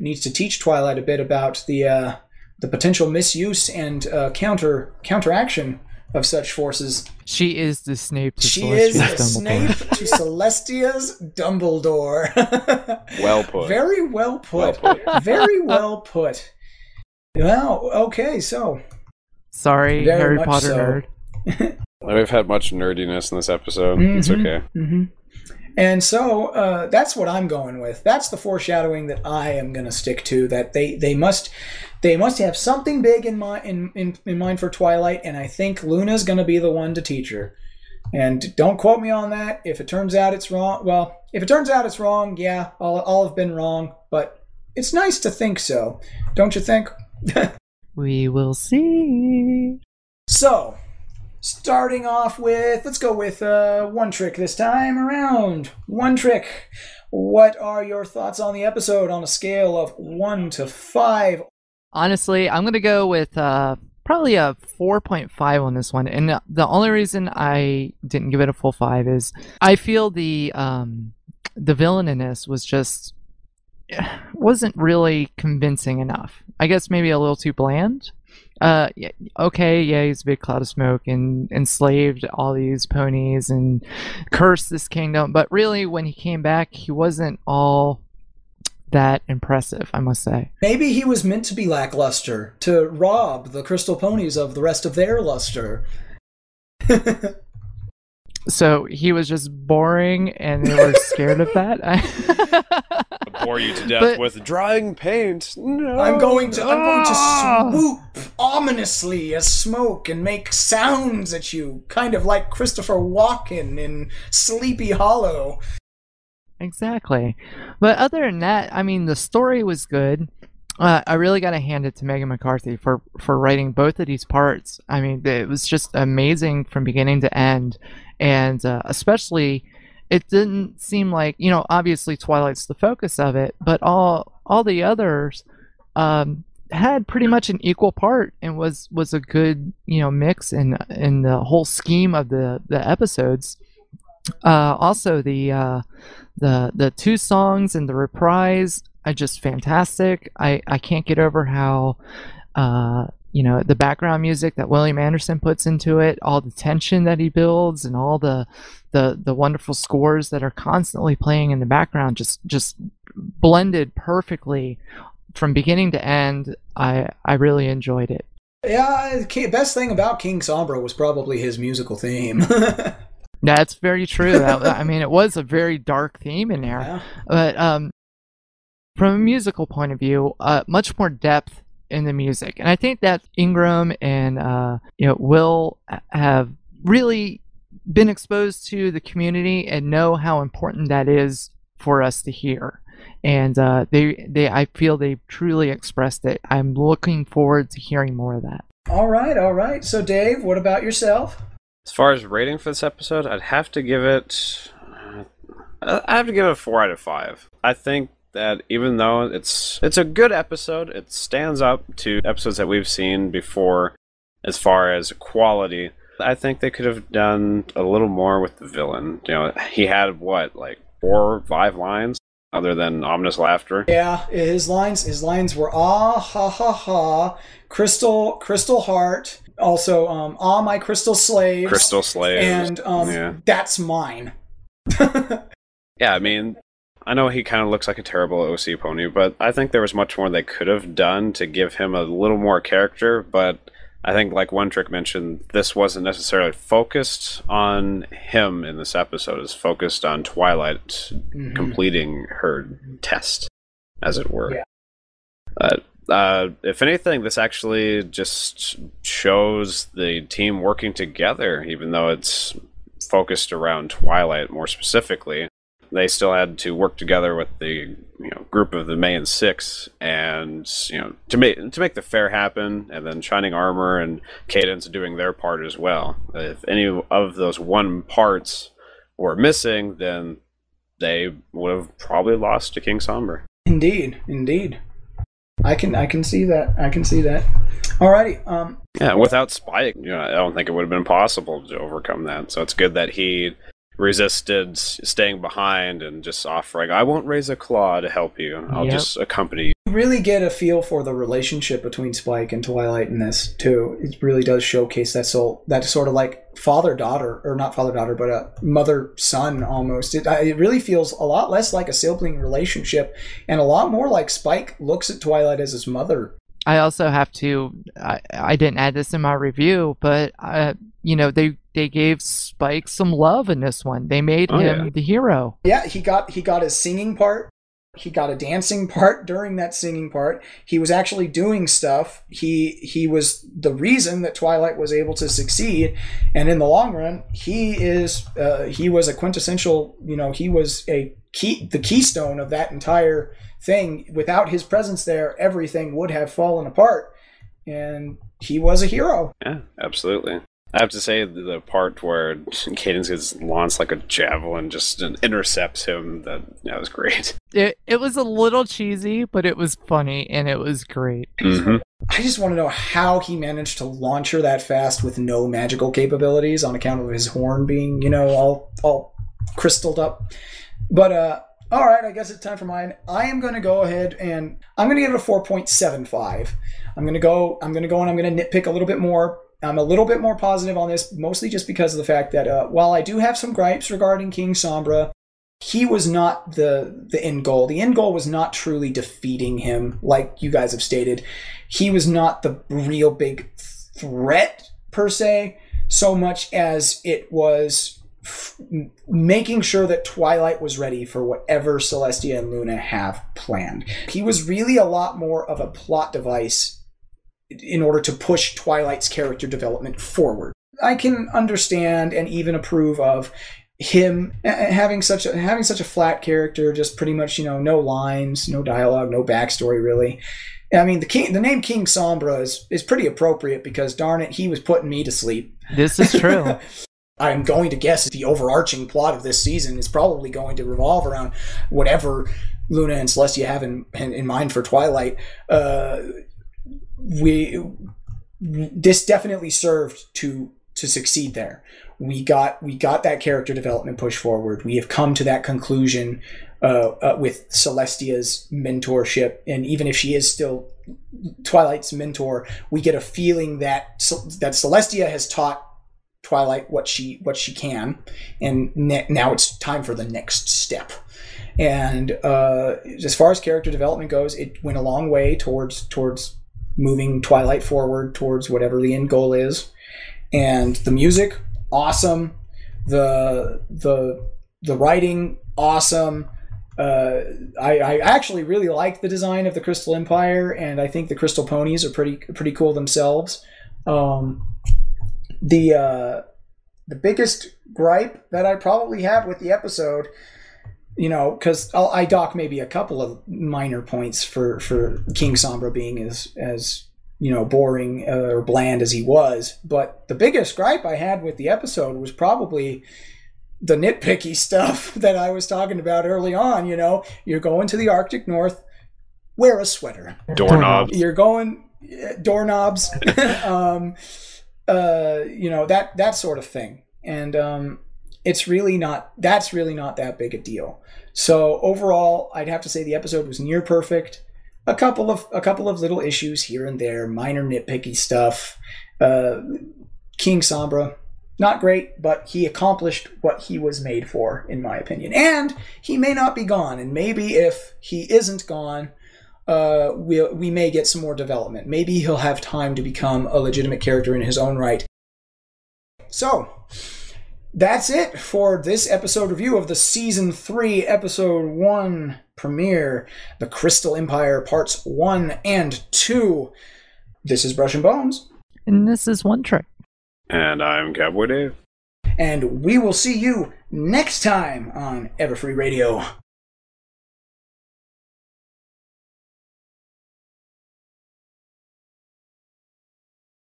Twilight a bit about the potential misuse and counteraction of such forces. She is the Snape to She Celestia's is the Dumbledore. Snape to Celestia's Dumbledore. Well put. Very well put. Very well put. Well, okay, so. Sorry, Very Harry much Potter so. nerd. We've had much nerdiness in this episode. It's okay. Mm-hmm. And so that's what I'm going with. That's the foreshadowing that I am going to stick to. That they must have something big in mind for Twilight, and I think Luna's going to be the one to teach her. And don't quote me on that. If it turns out it's wrong, yeah, I'll have been wrong. But it's nice to think so, don't you think? We will see. So, Starting off with, let's go with One Trick this time around. One Trick, what are your thoughts on the episode on a scale of 1 to 5? Honestly, I'm going to go with probably a 4.5 on this one. And the only reason I didn't give it a full 5 is I feel the villain in this wasn't really convincing enough. I guess maybe a little too bland. Yeah, okay, yeah, he's a big cloud of smoke and enslaved all these ponies and cursed this kingdom. But really, when he came back, he wasn't all that impressive, I must say. Maybe he was meant to be lackluster, to rob the crystal ponies of the rest of their luster. So he was just boring, and they were scared of that. Bore you to death with drying paint. No. I'm going to swoop ominously as smoke and make sounds at you, kind of like Christopher Walken in Sleepy Hollow. Exactly. But other than that, I mean, the story was good. I really got to hand it to Megan McCarthy for writing both of these parts. I mean, it was just amazing from beginning to end. And especially, it didn't seem like, obviously Twilight's the focus of it, but all the others had pretty much an equal part and was a good, mix in the whole scheme of the episodes. Also, the two songs and the reprise are just fantastic. I can't get over how the background music that William Anderson puts into it, all the tension that he builds, and all the wonderful scores that are constantly playing in the background just blended perfectly from beginning to end. I really enjoyed it. Yeah, best thing about King Sombra was probably his musical theme. That's very true. I mean, it was a very dark theme in there, Yeah. But from a musical point of view, much more depth in the music, and I think that Ingram and Will have really been exposed to the community and know how important that is for us to hear. And I feel they truly expressed it. I'm looking forward to hearing more of that. All right. So, Dave, what about yourself? As far as rating for this episode, I'd have to give it a 4 out of 5. I think that even though it's a good episode, it stands up to episodes that we've seen before as far as quality. I think they could have done a little more with the villain. He had 4 or 5 lines other than ominous laughter. Yeah, his lines were ah ha ha ha, crystal heart. Also, my crystal slaves. Crystal slaves. And that's mine. Yeah, I mean, I know he kind of looks like a terrible OC pony, but I think there was much more they could have done to give him a little more character. But I think, like One Trick mentioned, this wasn't necessarily focused on him in this episode. It's focused on Twilight completing her test, as it were. Yeah. If anything, this actually just shows the team working together, even though it's focused around Twilight more specifically. They still had to work together with the group of the main 6, and to make the fair happen, and then Shining Armor and Cadence doing their part as well. If any of those one parts were missing, then they would have probably lost to King Sombra. Indeed. I can see that. Alrighty. Yeah, without Spike, I don't think it would have been possible to overcome that. So it's good that he resisted staying behind and just offering, I won't raise a claw to help you. I'll just accompany you. You really get a feel for the relationship between Spike and Twilight in this, too. It really does showcase that sort of like father-daughter, or not father-daughter, but a mother-son almost. It really feels a lot less like a sibling relationship and a lot more like Spike looks at Twilight as his mother. I also have to, I didn't add this in my review, but, they gave Spike some love in this one. They made him the hero. Yeah, he got his singing part. He got a dancing part during that singing part. He was actually doing stuff. He was the reason that Twilight was able to succeed. And in the long run, he was a quintessential, he was the keystone of that entire thing. Without his presence there, everything would have fallen apart. And he was a hero. Yeah, absolutely. I have to say, the part where Cadence gets launched like a javelin just intercepts him, that was great. It was a little cheesy, but it was funny, and it was great. Mm-hmm. I just want to know how he managed to launch her that fast with no magical capabilities on account of his horn being, all crystalled up. But, all right, I guess it's time for mine. I am going to go ahead and I'm going to give it a 4.75. I'm going to go and I'm going to nitpick a little bit more. I'm a little bit more positive on this, mostly just because of the fact that while I do have some gripes regarding King Sombra, he was not the end goal. The end goal was not truly defeating him, like you guys have stated. He was not the real big threat, per se, so much as it was making sure that Twilight was ready for whatever Celestia and Luna have planned. He was really a lot more of a plot device in order to push Twilight's character development forward. I can understand and even approve of him having such a flat character, just pretty much, no lines, no dialogue, no backstory really. I mean, the name King Sombra is pretty appropriate because, darn it, he was putting me to sleep. This is true. I'm going to guess the overarching plot of this season is probably going to revolve around whatever Luna and Celestia have in mind for Twilight. This definitely served to succeed there. We got that character development push forward. We have come to that conclusion with Celestia's mentorship, and even if she is still Twilight's mentor, we get a feeling that Celestia has taught Twilight what she can, and now it's time for the next step. And as far as character development goes, it went a long way towards moving Twilight forward towards whatever the end goal is. And the music, awesome. The writing, awesome. I actually really like the design of the Crystal Empire, and I think the Crystal Ponies are pretty cool themselves. The biggest gripe that I probably have with the episode, because I dock maybe a couple of minor points for King Sombra being as boring or bland as he was, but the biggest gripe I had with the episode was probably the nitpicky stuff that I was talking about early on. You're going to the Arctic North, wear a sweater. Doorknobs. You're going doorknobs. That sort of thing. And that's really not that big a deal. So overall, I'd have to say the episode was near perfect. A couple of little issues here and there, minor nitpicky stuff. King Sombra, not great, but he accomplished what he was made for, in my opinion. And he may not be gone, and maybe if he isn't gone, we may get some more development. Maybe he'll have time to become a legitimate character in his own right. So, that's it for this episode review of the Season 3, Episode 1 premiere, The Crystal Empire Parts 1 and 2. This is Brush and Bones. And this is One Trick. And I'm Cowboy Dave. And we will see you next time on Everfree Radio.